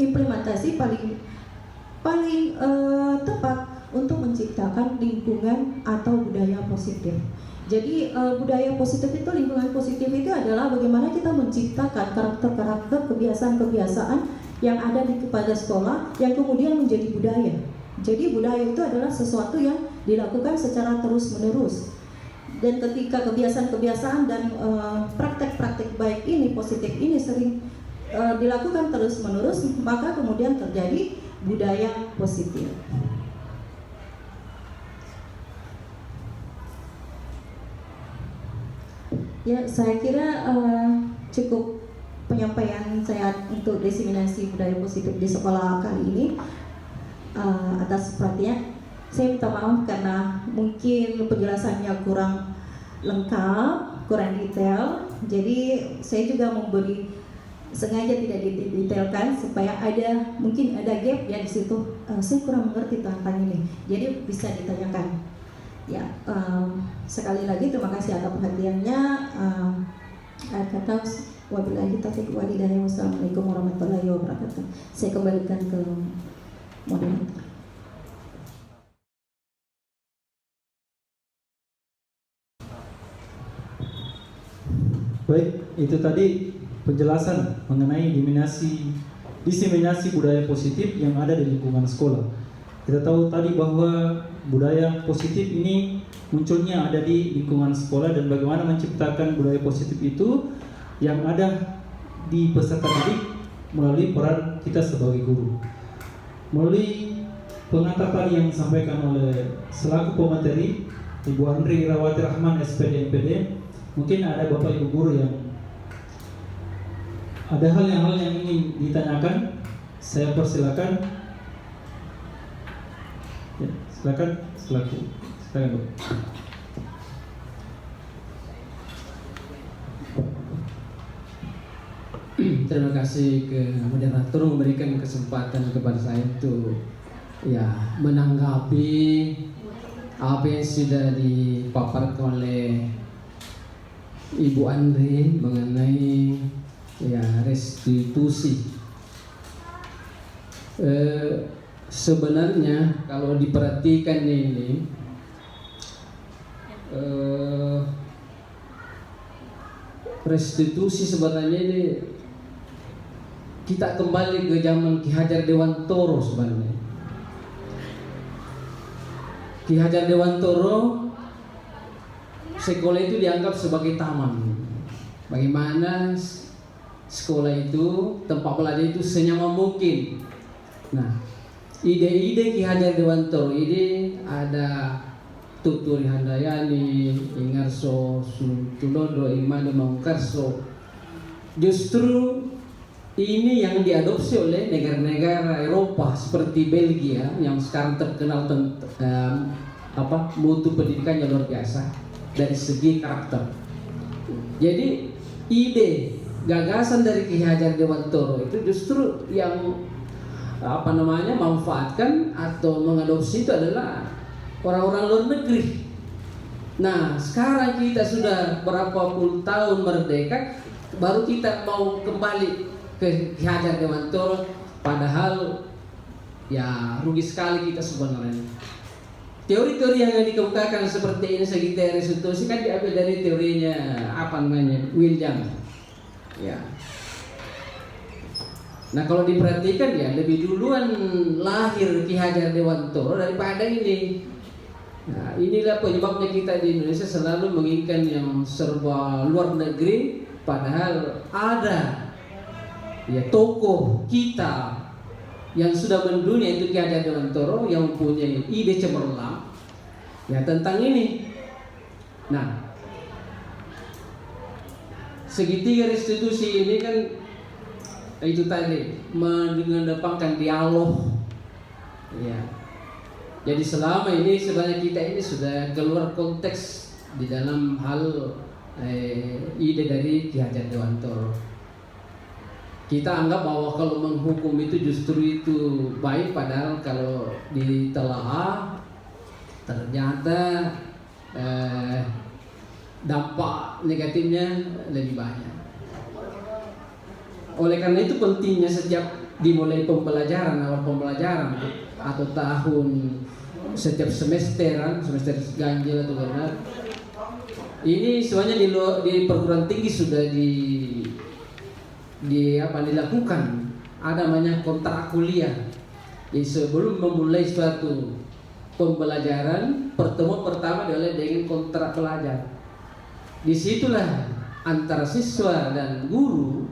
implementasi paling tepat untuk menciptakan lingkungan atau budaya positif. Jadi budaya positif itu, lingkungan positif itu adalah bagaimana kita menciptakan karakter-karakter, kebiasaan-kebiasaan yang ada pada sekolah yang kemudian menjadi budaya. Jadi budaya itu adalah sesuatu yang dilakukan secara terus-menerus. Dan ketika kebiasaan-kebiasaan dan praktek-praktek baik ini, positif ini sering dilakukan terus-menerus, maka kemudian terjadi budaya positif. Ya, saya kira cukup penyampaian saya untuk diseminasi budaya positif di sekolah kali ini. Atas perhatiannya, saya minta maaf karena mungkin penjelasannya kurang lengkap. kurang detail. Jadi saya juga memberi sengaja tidak didetailkan supaya mungkin ada gap ya di situ. Saya kurang mengerti tentang ini. Jadi bisa ditanyakan. Ya, sekali lagi terima kasih atas perhatiannya. Kata wabillahi taufiq wal hidayah. Wassalamualaikum warahmatullahi wabarakatuh. Saya kembalikan ke moderator. Baik, itu tadi penjelasan mengenai diseminasi budaya positif yang ada di lingkungan sekolah. Kita tahu tadi bahwa budaya positif ini munculnya ada di lingkungan sekolah dan bagaimana menciptakan budaya positif itu yang ada di peserta didik melalui peran kita sebagai guru. Melalui pengantar tadi yang disampaikan oleh selaku pemateri Ibu Andri Irawati Rahman SPD MPD, mungkin ada Bapak Ibu guru yang ada hal yang ingin ditanyakan, saya persilakan. Ya, silakan Bu. Terima kasih ke moderator memberikan kesempatan kepada saya untuk ya menanggapi apa yang sudah dipaparkan oleh Ibu Andri mengenai ya restitusi. Sebenarnya kalau diperhatikan ini restitusi sebenarnya ini kita kembali ke zaman Ki Hajar Dewantoro sebenarnya. Ki Hajar Dewantoro sekolah itu dianggap sebagai taman. Bagaimana sekolah itu, tempat belajar itu senyaman mungkin. Nah, ide-ide Ki Hajar Dewantoro ini ada Tuturi Handayani, Ingarso Sutulodo, Imade Mangkarso. Justru ini yang diadopsi oleh negara-negara Eropa seperti Belgia yang sekarang terkenal mutu pendidikannya luar biasa dari segi karakter. Jadi ide gagasan dari Ki Hajar Dewantoro itu justru yang manfaatkan atau mengadopsi itu adalah orang-orang luar negeri. Nah, sekarang kita sudah berapa puluh tahun merdeka, baru kita mau kembali ke Ki Hajar Dewantoro, padahal ya rugi sekali kita sebenarnya. Teori-teori yang dikemukakan seperti ini segi restitusi kan diambil dari teorinya William. Ya. Nah, kalau diperhatikan ya lebih duluan lahir Ki Hajar Dewantoro daripada ini. Nah, inilah penyebabnya kita di Indonesia selalu menginginkan yang serba luar negeri, padahal ada ya tokoh kita yang sudah mendunia itu Ki Hajar Dewantoro yang mempunyai ide cemerlang ya tentang ini. Nah, segitiga restitusi ini kan itu tadi mengedepankan dialog ya. Jadi selama ini sebenarnya kita ini sudah keluar konteks di dalam hal ide dari Ki Hajar Dewantoro. Kita anggap bahwa kalau menghukum itu justru itu baik, padahal kalau ditelaah ternyata dampak negatifnya lebih banyak. Oleh karena itu pentingnya setiap dimulai awal pembelajaran atau tahun setiap semester ganjil atau benar. Ini semuanya di perguruan tinggi sudah dilakukan, ada namanya kontrak kuliah. Jadi sebelum memulai suatu pembelajaran, pertemuan pertama adalah dengan kontrak pelajar. Disitulah antara siswa dan guru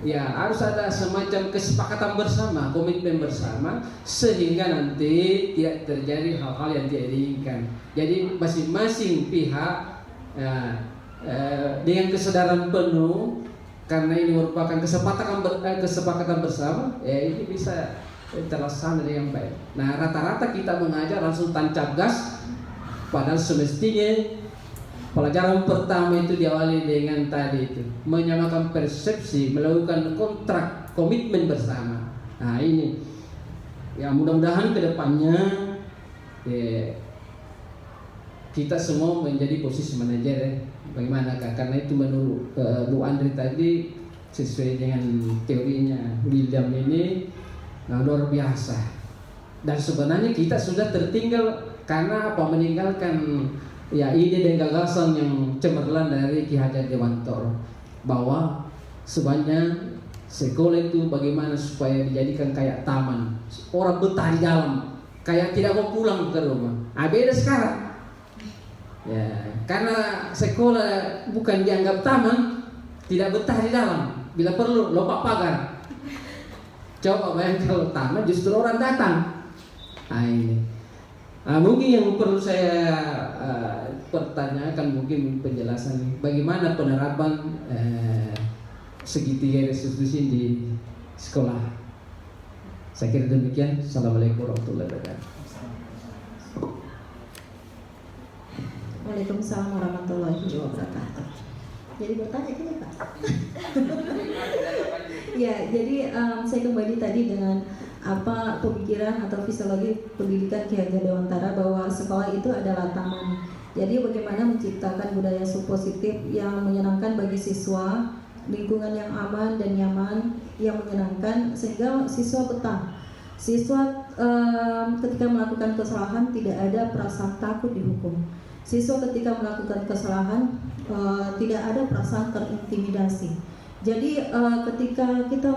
ya harus ada semacam kesepakatan bersama, komitmen bersama, sehingga nanti tidak terjadi hal-hal yang tidak diinginkan. Jadi masing-masing pihak dengan kesadaran penuh, karena ini merupakan kesepakatan bersama, ya ini bisa terlaksana dengan baik. Nah, rata-rata kita mengajar langsung tancap gas, padahal semestinya Pelajaran pertama itu diawali dengan tadi itu menyamakan persepsi, melakukan kontrak komitmen bersama. Nah ini ya mudah-mudahan kedepannya kita semua menjadi posisi manajer ya. Bagaimana Kak? Karena itu menurut Bu Andri tadi sesuai dengan teorinya William ini luar biasa. Dan sebenarnya kita sudah tertinggal karena apa? Meninggalkan ya ide dan gagasan yang cemerlang dari Ki Hajar Dewantara bahwa sebenarnya sekolah itu bagaimana supaya dijadikan kayak taman, orang betah di dalam, kayak tidak mau pulang ke rumah. Beda sekarang ya, karena sekolah bukan dianggap taman, tidak betah di dalam, bila perlu lompat pagar. Coba bayangkan kalau taman justru orang datang. Ini mungkin yang perlu saya pertanyakan, mungkin penjelasan bagaimana penerapan segitiga restitusi di sekolah. Saya kira demikian. Assalamualaikum warahmatullahi wabarakatuh. Waalaikumsalam warahmatullahi wabarakatuh. Jadi bertanya kita Pak. Ya, jadi saya kembali tadi dengan apa pemikiran atau fisiologi pendidikan Ki Hajar Dewantara bahwa sekolah itu adalah taman. Jadi bagaimana menciptakan budaya subpositif yang menyenangkan bagi siswa, lingkungan yang aman dan nyaman yang menyenangkan sehingga siswa betah. Siswa ketika melakukan kesalahan tidak ada perasaan takut dihukum. Siswa ketika melakukan kesalahan tidak ada perasaan terintimidasi. Jadi ketika kita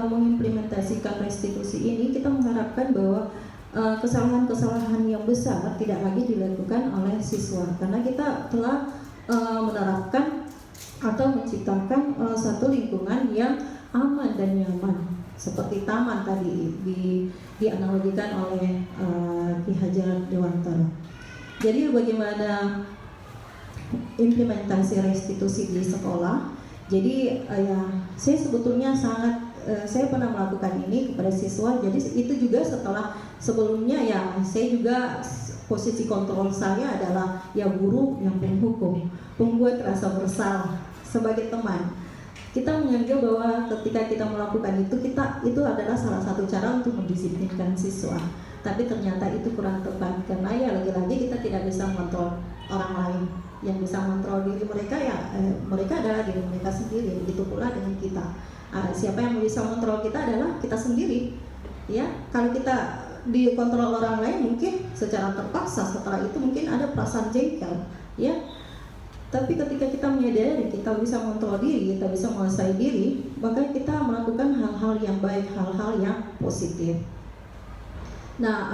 mengimplementasikan restitusi ini, kita mengharapkan bahwa kesalahan-kesalahan yang besar tidak lagi dilakukan oleh siswa, karena kita telah menerapkan atau menciptakan satu lingkungan yang aman dan nyaman, seperti taman tadi dianalogikan oleh Ki Hajar Dewantara. Jadi bagaimana implementasi restitusi di sekolah? Jadi ya saya sebetulnya saya pernah melakukan ini kepada siswa. Jadi itu juga sebelumnya ya saya juga posisi kontrol saya adalah ya guru yang penghukum, pembuat rasa bersalah sebagai teman. Kita menganggap bahwa ketika kita melakukan itu adalah salah satu cara untuk mendisiplinkan siswa. Tapi ternyata itu kurang tepat karena ya lagi-lagi kita tidak bisa mengontrol orang lain. Yang bisa mengontrol diri mereka ya mereka adalah diri mereka sendiri. Begitu pula dengan kita. Siapa yang bisa mengontrol kita adalah kita sendiri. Ya, kalau kita dikontrol orang lain mungkin secara terpaksa, setelah itu mungkin ada perasaan jengkel, ya. Tapi ketika kita menyadari kita bisa mengontrol diri, kita bisa menguasai diri, maka kita melakukan hal-hal yang baik, hal-hal yang positif. Nah,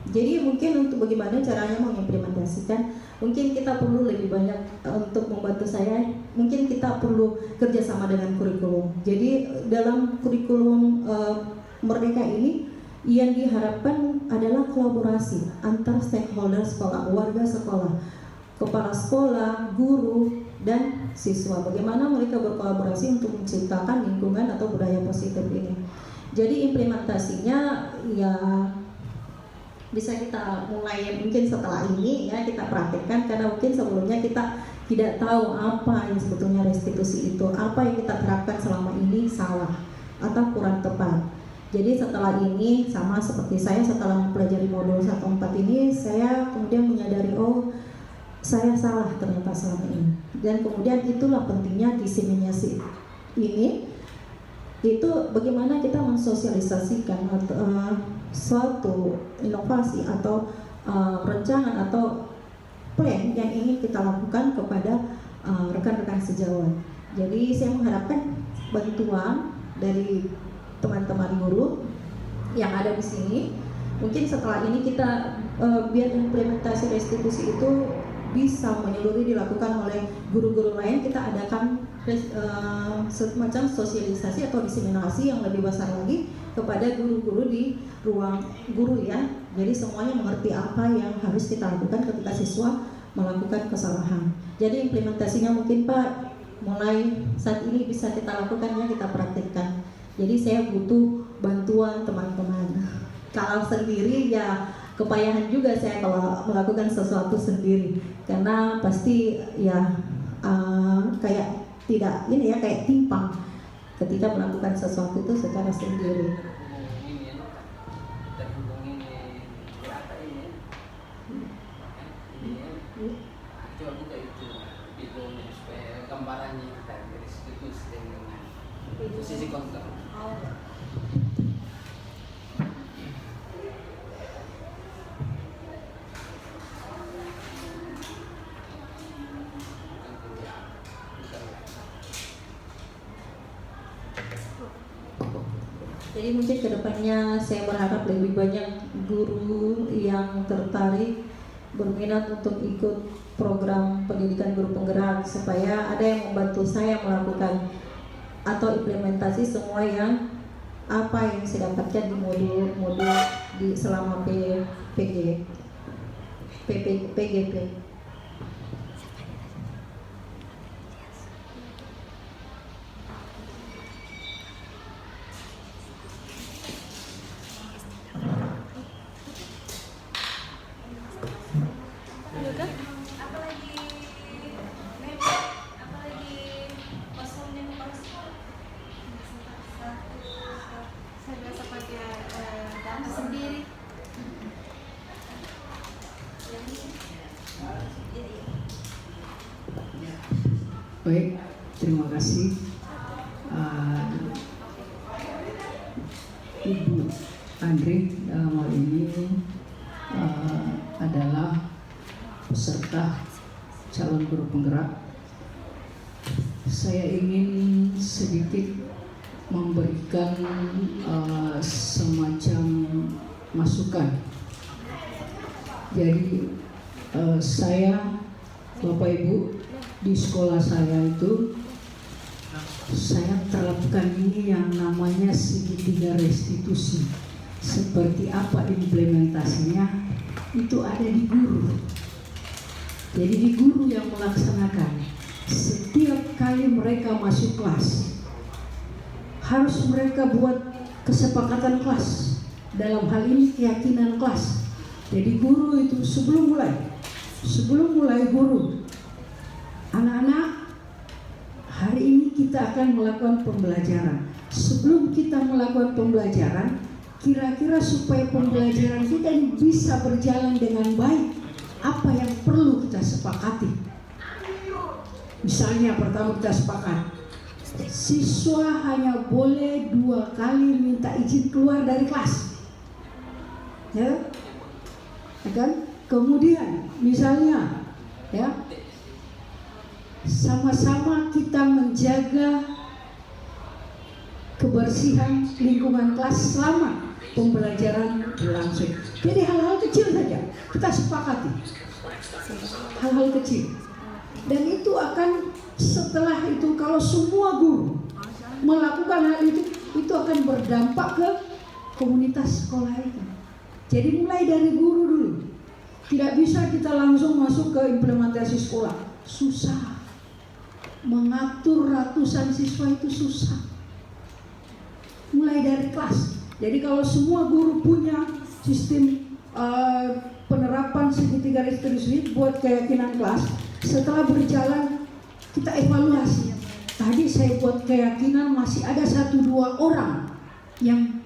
jadi mungkin untuk bagaimana caranya mengimplementasikan, mungkin kita perlu lebih banyak untuk membantu saya. Mungkin kita perlu kerjasama dengan kurikulum. Jadi dalam kurikulum Merdeka ini yang diharapkan adalah kolaborasi antar stakeholder sekolah, warga sekolah, kepala sekolah, guru, dan siswa. Bagaimana mereka berkolaborasi untuk menciptakan lingkungan atau budaya positif ini. Jadi implementasinya ya bisa kita mulai mungkin setelah ini ya kita praktekkan, karena mungkin sebelumnya kita tidak tahu apa yang sebetulnya restitusi itu, apa yang kita terapkan selama ini salah atau kurang tepat. Jadi setelah ini sama seperti saya setelah mempelajari modul 1.4 ini, saya kemudian menyadari saya salah ternyata selama ini. Dan kemudian itulah pentingnya diseminasi ini, itu bagaimana kita mensosialisasikan suatu inovasi atau rancangan atau plan yang ingin kita lakukan kepada rekan-rekan sejawat. Jadi saya mengharapkan bantuan dari teman-teman guru yang ada di sini. Mungkin setelah ini kita biar implementasi restitusi itu bisa menyeluruh dilakukan oleh guru-guru lain, kita adakan semacam sosialisasi atau diseminasi yang lebih besar lagi kepada guru-guru di ruang guru ya. Jadi semuanya mengerti apa yang harus kita lakukan ketika siswa melakukan kesalahan. Jadi implementasinya mungkin Pak mulai saat ini bisa kita lakukan ya, kita praktekkan. Jadi saya butuh bantuan teman-teman. Kalau sendiri ya kepayahan juga saya kalau melakukan sesuatu sendiri, karena pasti ya kayak tidak ini ya, kayak timpang ketika melakukan sesuatu itu secara sendiri. Coba buka itu videonya supaya gambarannya kita dari situ dengan posisi kontrol. Jadi mungkin kedepannya saya berharap lebih banyak guru yang tertarik berminat untuk ikut program pendidikan guru penggerak, supaya ada yang membantu saya melakukan atau implementasi semua yang apa yang saya dapatkan di modul-modul di selama PGP. Saya biasa pakai dana sendiri. Baik, terima kasih Ibu Andri. Dalam hal ini adalah peserta calon guru penggerak. Saya ingin sedikit memberikan semacam masukan. Jadi saya, Bapak Ibu, di sekolah saya itu saya terapkan ini yang namanya segitiga restitusi. Seperti apa implementasinya, itu ada di guru. Jadi di guru yang melaksanakan. Setiap kali mereka masuk kelas, harus mereka buat kesepakatan kelas. Dalam hal ini keyakinan kelas. Jadi guru itu sebelum mulai guru, anak-anak, hari ini kita akan melakukan pembelajaran. Sebelum kita melakukan pembelajaran, kira-kira supaya pembelajaran kita ini bisa berjalan dengan baik, apa yang perlu kita sepakati? Misalnya pertama kita sepakat, siswa hanya boleh 2 kali minta izin keluar dari kelas, ya kan? Kemudian misalnya, ya, sama-sama kita menjaga kebersihan lingkungan kelas selama pembelajaran berlangsung. Jadi hal-hal kecil saja kita sepakati, hal-hal kecil, dan itu akan setelah itu kalau semua guru melakukan hal itu akan berdampak ke komunitas sekolah itu. Jadi mulai dari guru dulu. Tidak bisa kita langsung masuk ke implementasi sekolah. Susah. Mengatur ratusan siswa itu susah. Mulai dari kelas. Jadi kalau semua guru punya sistem penerapan segitiga restitusi buat keyakinan kelas, setelah berjalan kita evaluasi. Tadi saya buat keyakinan masih ada 1-2 orang yang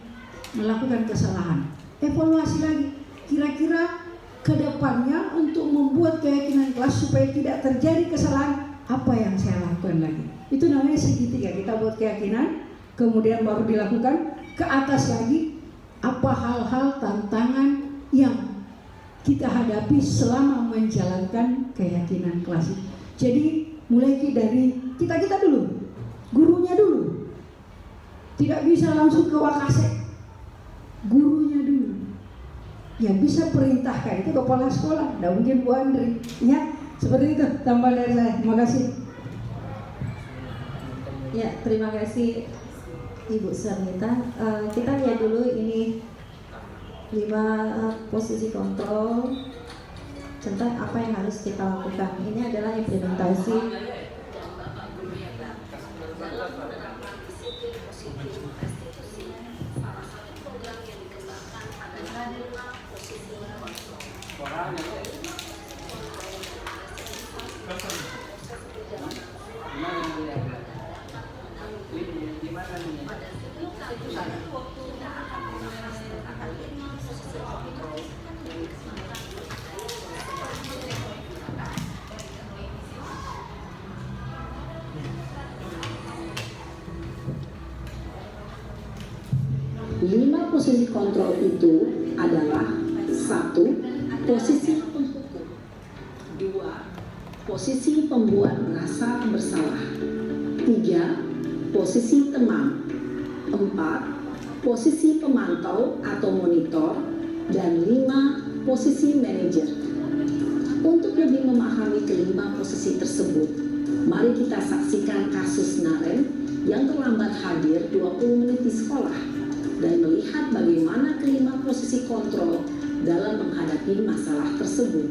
melakukan kesalahan. Evaluasi lagi, kira-kira kedepannya untuk membuat keyakinan kelas supaya tidak terjadi kesalahan, apa yang saya lakukan lagi. Itu namanya segitiga. Kita buat keyakinan, kemudian baru dilakukan ke atas lagi apa hal-hal tantangan yang kita hadapi selama menjalankan keyakinan kelas. Jadi mulai dari kita dulu, gurunya dulu. Tidak bisa langsung ke wakase, gurunya dulu. Yang bisa perintahkan itu kepala sekolah, dan mungkin Bu Andri, ya. Seperti itu tambahan dari saya. Terima kasih. Ya, terima kasih Ibu Sarnita. Kita lihat dulu ini 5 posisi kontrol tentang apa yang harus kita lakukan. Ini adalah implementasi Lima posisi kontrol itu adalah: 1. Posisi penghukum, 2. Posisi pembuat merasa bersalah, 3. Posisi teman, 4. Posisi pemantau atau monitor, dan 5. Posisi manajer. Untuk lebih memahami kelima posisi tersebut, mari kita saksikan kasus Naren yang terlambat hadir 20 menit di sekolah dan melihat bagaimana kelima posisi kontrol dalam menghadapi masalah tersebut.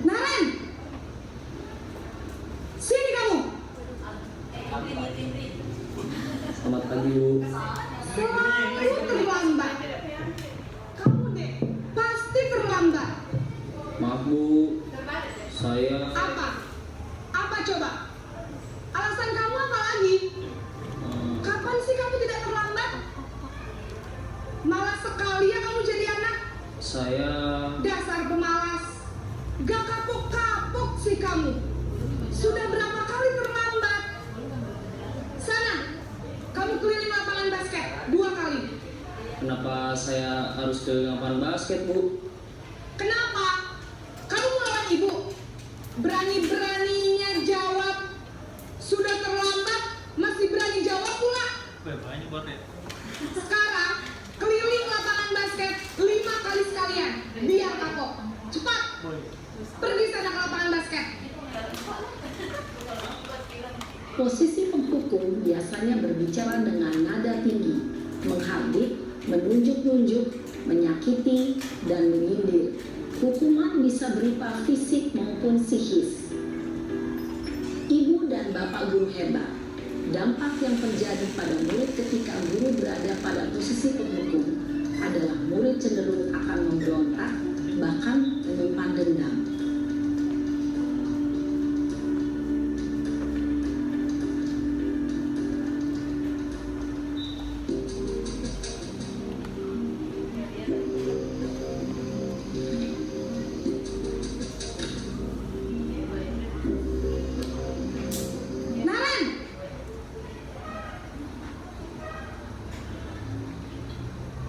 Naren, sini kamu. Selamat pagi, Bu. Selalu terlambat. Kamu deh, pasti terlambat. Maaf, Bu. Saya Apa? Apa coba? Alasan kamu apa lagi? Kapan sih kamu tidak terlambat? Malas sekali ya kamu jadi anak. saya Dasar pemalas. Gak kapok-kapok sih kamu. Sudah berapa kali terlambat? Sana, kamu keliling lapangan basket 2 kali. kenapa saya harus ke lapangan basket, Bu? Kenapa? Kamu melawan ibu. Berani-beraninya jawab. Sudah terlambat, masih berani jawab pula. Sekarang, keliling lapangan basket 5 kali sekalian. Biar kapok. Cepat. Pergi sana ke lapangan basket. Posisi penghukum biasanya berbicara dengan nada tinggi, menghardik, menunjuk-nunjuk, menyakiti, dan menyindir. Hukuman bisa berupa fisik maupun psikis. Ibu dan bapak guru hebat. Dampak yang terjadi pada murid ketika guru berada pada posisi penghukum adalah murid cenderung akan memberontak, bahkan menyimpan dendam. Naren,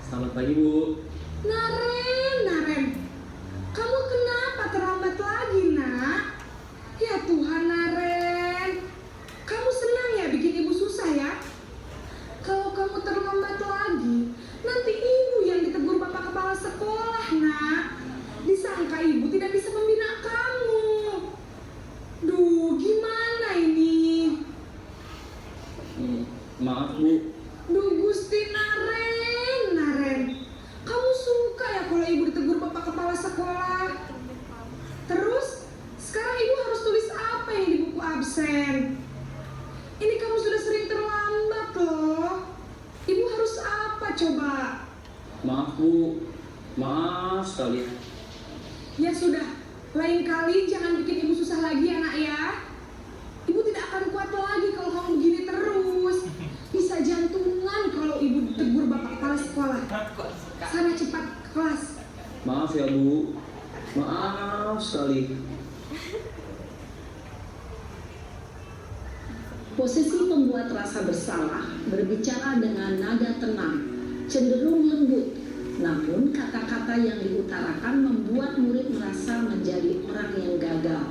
Selamat pagi, Bu. Naren. Kamu kenapa terlambat lagi, nak? Ya Tuhan, Naren. Kamu senang ya bikin ibu susah ya? Kalau kamu terlambat lagi, nanti ibu yang ditegur bapak kepala sekolah, nak. Disangka ibu tidak bisa membina kamu. Duh, gimana ini? Maaf, Bu. Duh, Gusti Naren. Kamu suka ya kalau ibu ditegur bapak kepala sekolah? Terus, sekarang ibu harus tulis apa ini di buku absen? Ini kamu sudah sering terlambat loh. Ibu harus apa coba? Maaf, Bu. Maaf sekali. Ya sudah, lain kali jangan bikin ibu susah lagi ya nak ya. Ibu tidak akan kuat lagi kalau kamu begini terus. Bisa jantungan kalau ibu ditegur bapak kepala sekolah. Sana cepat ke kelas. Maaf ya, Bu. Maaf sekali. Posisi pembuat rasa bersalah berbicara dengan nada tenang, cenderung lembut. Namun kata-kata yang diutarakan membuat murid merasa menjadi orang yang gagal,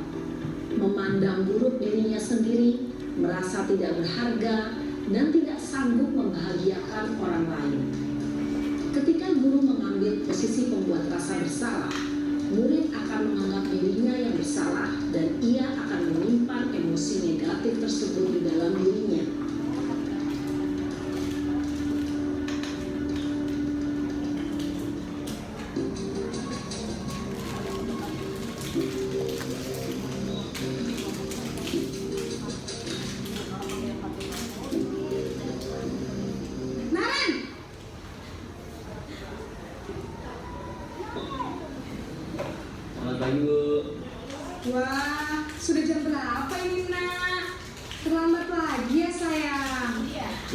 memandang buruk dirinya sendiri, merasa tidak berharga, dan tidak sanggup membahagiakan orang lain. Ketika guru mengambil posisi pembuat rasa bersalah, murid akan menganggap dirinya yang bersalah dan ia akan menyimpan emosi negatif tersebut di dalam dirinya.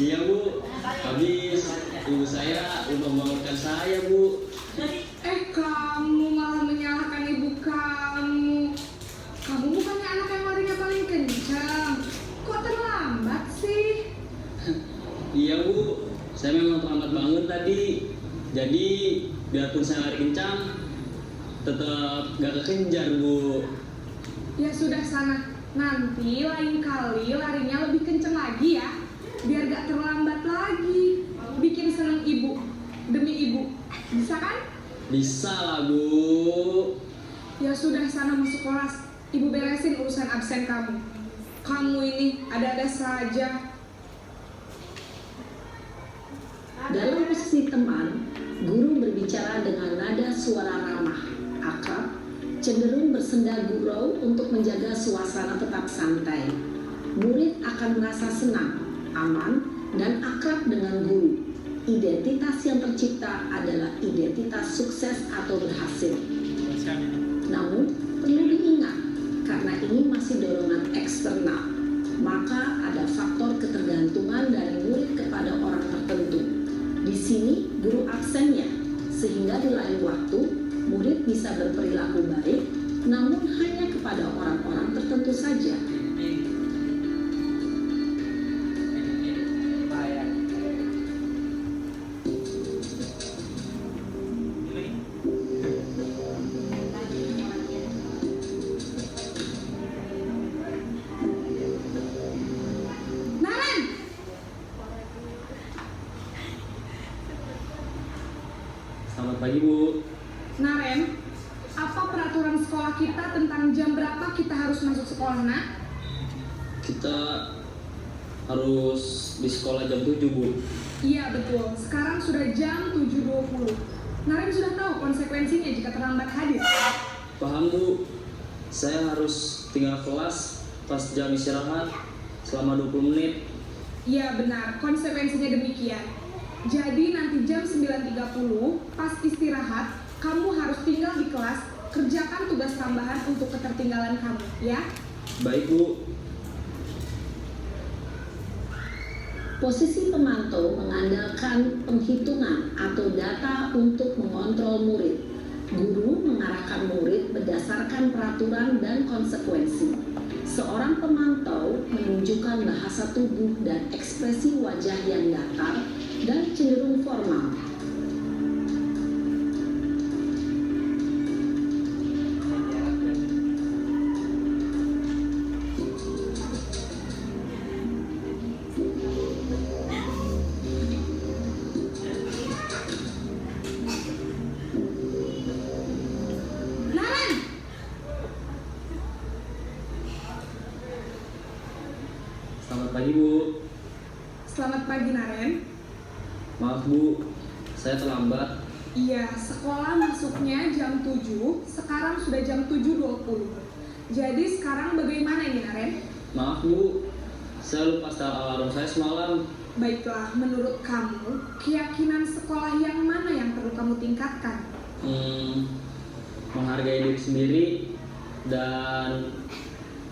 Iya Bu, habis ibu saya udah membangunkan saya Bu. Kamu malah menyalahkan ibu kamu. Kamu bukannya anak yang larinya paling kencang. Kok terlambat sih? Iya Bu, saya memang terlambat bangun tadi. Jadi biarpun saya lari kencang, tetap gak kekejar Bu. Ya sudah sana. Nanti lain kali larinya lebih kencang lagi ya. Biar gak terlambat lagi. Bikin seneng ibu. Demi ibu. Bisa kan? Bisa lah Bu. Ya sudah sana masuk kelas. Ibu beresin urusan absen kamu. Kamu ini ada-ada saja. Dalam posisi teman, guru berbicara dengan nada suara ramah, akrab, cenderung bersenda gurau untuk menjaga suasana tetap santai. Murid akan merasa senang, aman, dan akrab dengan guru. Identitas yang tercipta adalah identitas sukses atau berhasil. Namun, perlu diingat, karena ini masih dorongan eksternal, maka ada faktor ketergantungan dari murid kepada orang tertentu. Di sini, guru absennya, sehingga di lain waktu, murid bisa berperilaku baik, namun hanya kepada orang-orang tertentu saja. Naren! Selamat pagi Bu. Naren, apa peraturan sekolah kita tentang jam berapa kita harus masuk sekolah, nak? Kita harus di sekolah jam 7 Bu. Iya betul, sekarang sudah jam 7.20. Naren sudah tahu konsekuensinya jika terlambat hadir. Paham Bu. Saya harus tinggal kelas pas jam istirahat selama 20 menit. Iya benar, konsekuensinya demikian. Jadi nanti jam 9.30 pas istirahat, kamu harus tinggal di kelas, kerjakan tugas tambahan untuk ketertinggalan kamu, ya? Baik Bu. Posisi pemantau mengandalkan penghitungan atau data untuk mengontrol murid. Guru mengarahkan murid berdasarkan peraturan dan konsekuensi. Seorang pemantau menunjukkan bahasa tubuh dan ekspresi wajah yang datar dan cenderung formal. Naren! Selamat pagi Bu. Selamat pagi, Naren. Maaf Bu, saya terlambat. Iya, sekolah masuknya jam 7, sekarang sudah jam 7.20. Jadi sekarang bagaimana ini, Naren? Maaf Bu, saya lupa setel alarm saya semalam. Baiklah, menurut kamu, keyakinan sekolah yang mana yang perlu kamu tingkatkan? Menghargai diri sendiri dan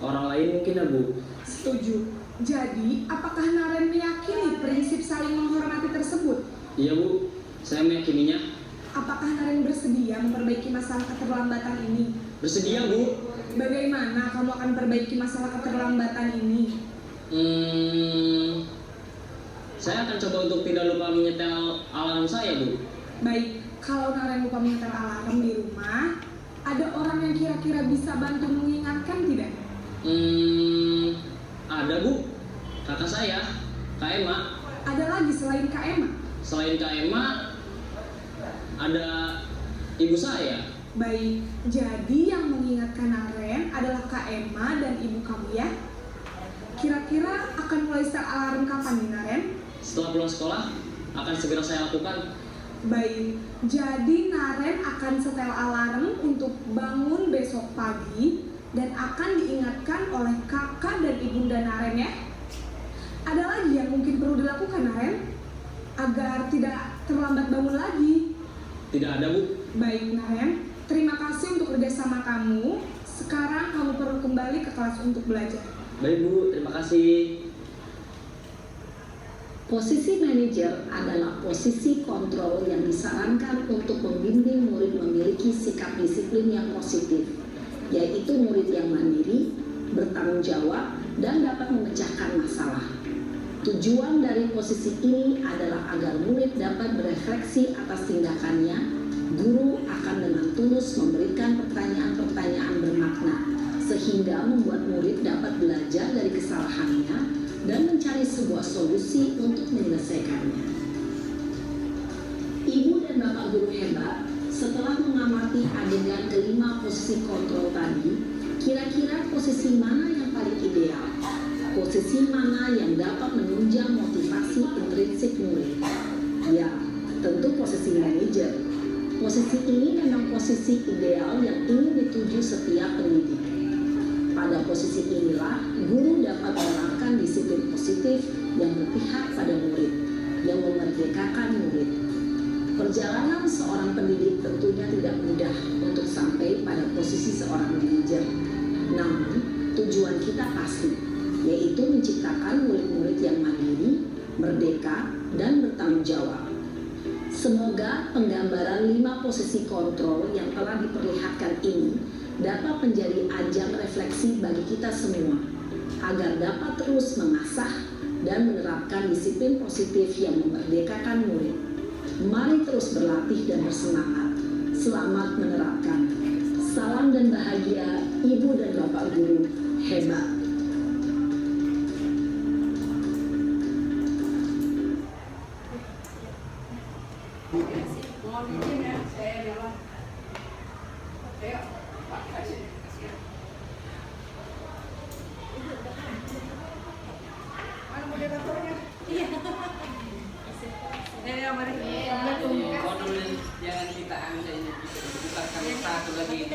orang lain mungkin ya Bu. Setuju. Jadi, apakah Naren meyakini prinsip saling menghormati tersebut? Iya Bu, saya meyakininya. Apakah Naren bersedia memperbaiki masalah keterlambatan ini? Bersedia Bu. Bagaimana kamu akan perbaiki masalah keterlambatan ini? Saya akan coba untuk tidak lupa menyetel alarm saya Bu. Baik, kalau Naren lupa menyetel alarm di rumah, ada orang yang kira-kira bisa bantu mengingatkan tidak? Ada Bu, kakak saya, Kak Emma. Ada lagi selain Kak Emma? Selain Kak Emma, ada ibu saya. Baik, jadi yang mengingatkan Naren adalah Kak Emma dan ibu kamu ya? Kira-kira akan mulai start alarm kapan nih, Naren? Setelah pulang sekolah, akan segera saya lakukan. Baik, jadi Naren akan setel alarm untuk bangun besok pagi dan akan diingatkan oleh kakak dan ibunda Naren ya. Ada lagi yang mungkin perlu dilakukan, Naren, agar tidak terlambat bangun lagi? Tidak ada Bu. Baik, Naren, terima kasih untuk kerjasama kamu. Sekarang kamu perlu kembali ke kelas untuk belajar. Baik Bu, terima kasih. Posisi manajer adalah posisi kontrol yang disarankan untuk membimbing murid memiliki sikap disiplin yang positif, yaitu murid yang mandiri, bertanggung jawab, dan dapat memecahkan masalah. Tujuan dari posisi ini adalah agar murid dapat berefleksi atas tindakannya. Guru akan dengan tulus memberikan pertanyaan-pertanyaan bermakna, sehingga membuat murid dapat belajar dari kesalahannya dan mencari sebuah solusi untuk menyelesaikannya. Ibu dan Bapak guru hebat, setelah mengamati adegan kelima posisi kontrol tadi, kira-kira posisi mana yang paling ideal? Posisi mana yang dapat menunjang motivasi intrinsik murid? Ya, tentu posisi manajer. Posisi ini memang posisi ideal yang ingin dituju setiap pendidik. Pada posisi inilah, guru dapat menerapkan disiplin positif yang berpihak pada murid, yang memerdekakan murid. Perjalanan seorang pendidik tentunya tidak mudah untuk sampai pada posisi seorang manajer. Namun, tujuan kita pasti, yaitu menciptakan murid-murid yang mandiri, merdeka, dan bertanggung jawab. Semoga penggambaran 5 posisi kontrol yang telah diperlihatkan ini dapat menjadi ajang refleksi bagi kita semua, agar dapat terus mengasah dan menerapkan disiplin positif yang memerdekakan murid. Mari terus berlatih dan bersemangat. Selamat menerapkan. Salam dan bahagia Ibu dan Bapak guru hebat. Jangan kita ambil ini, bukan satu lagi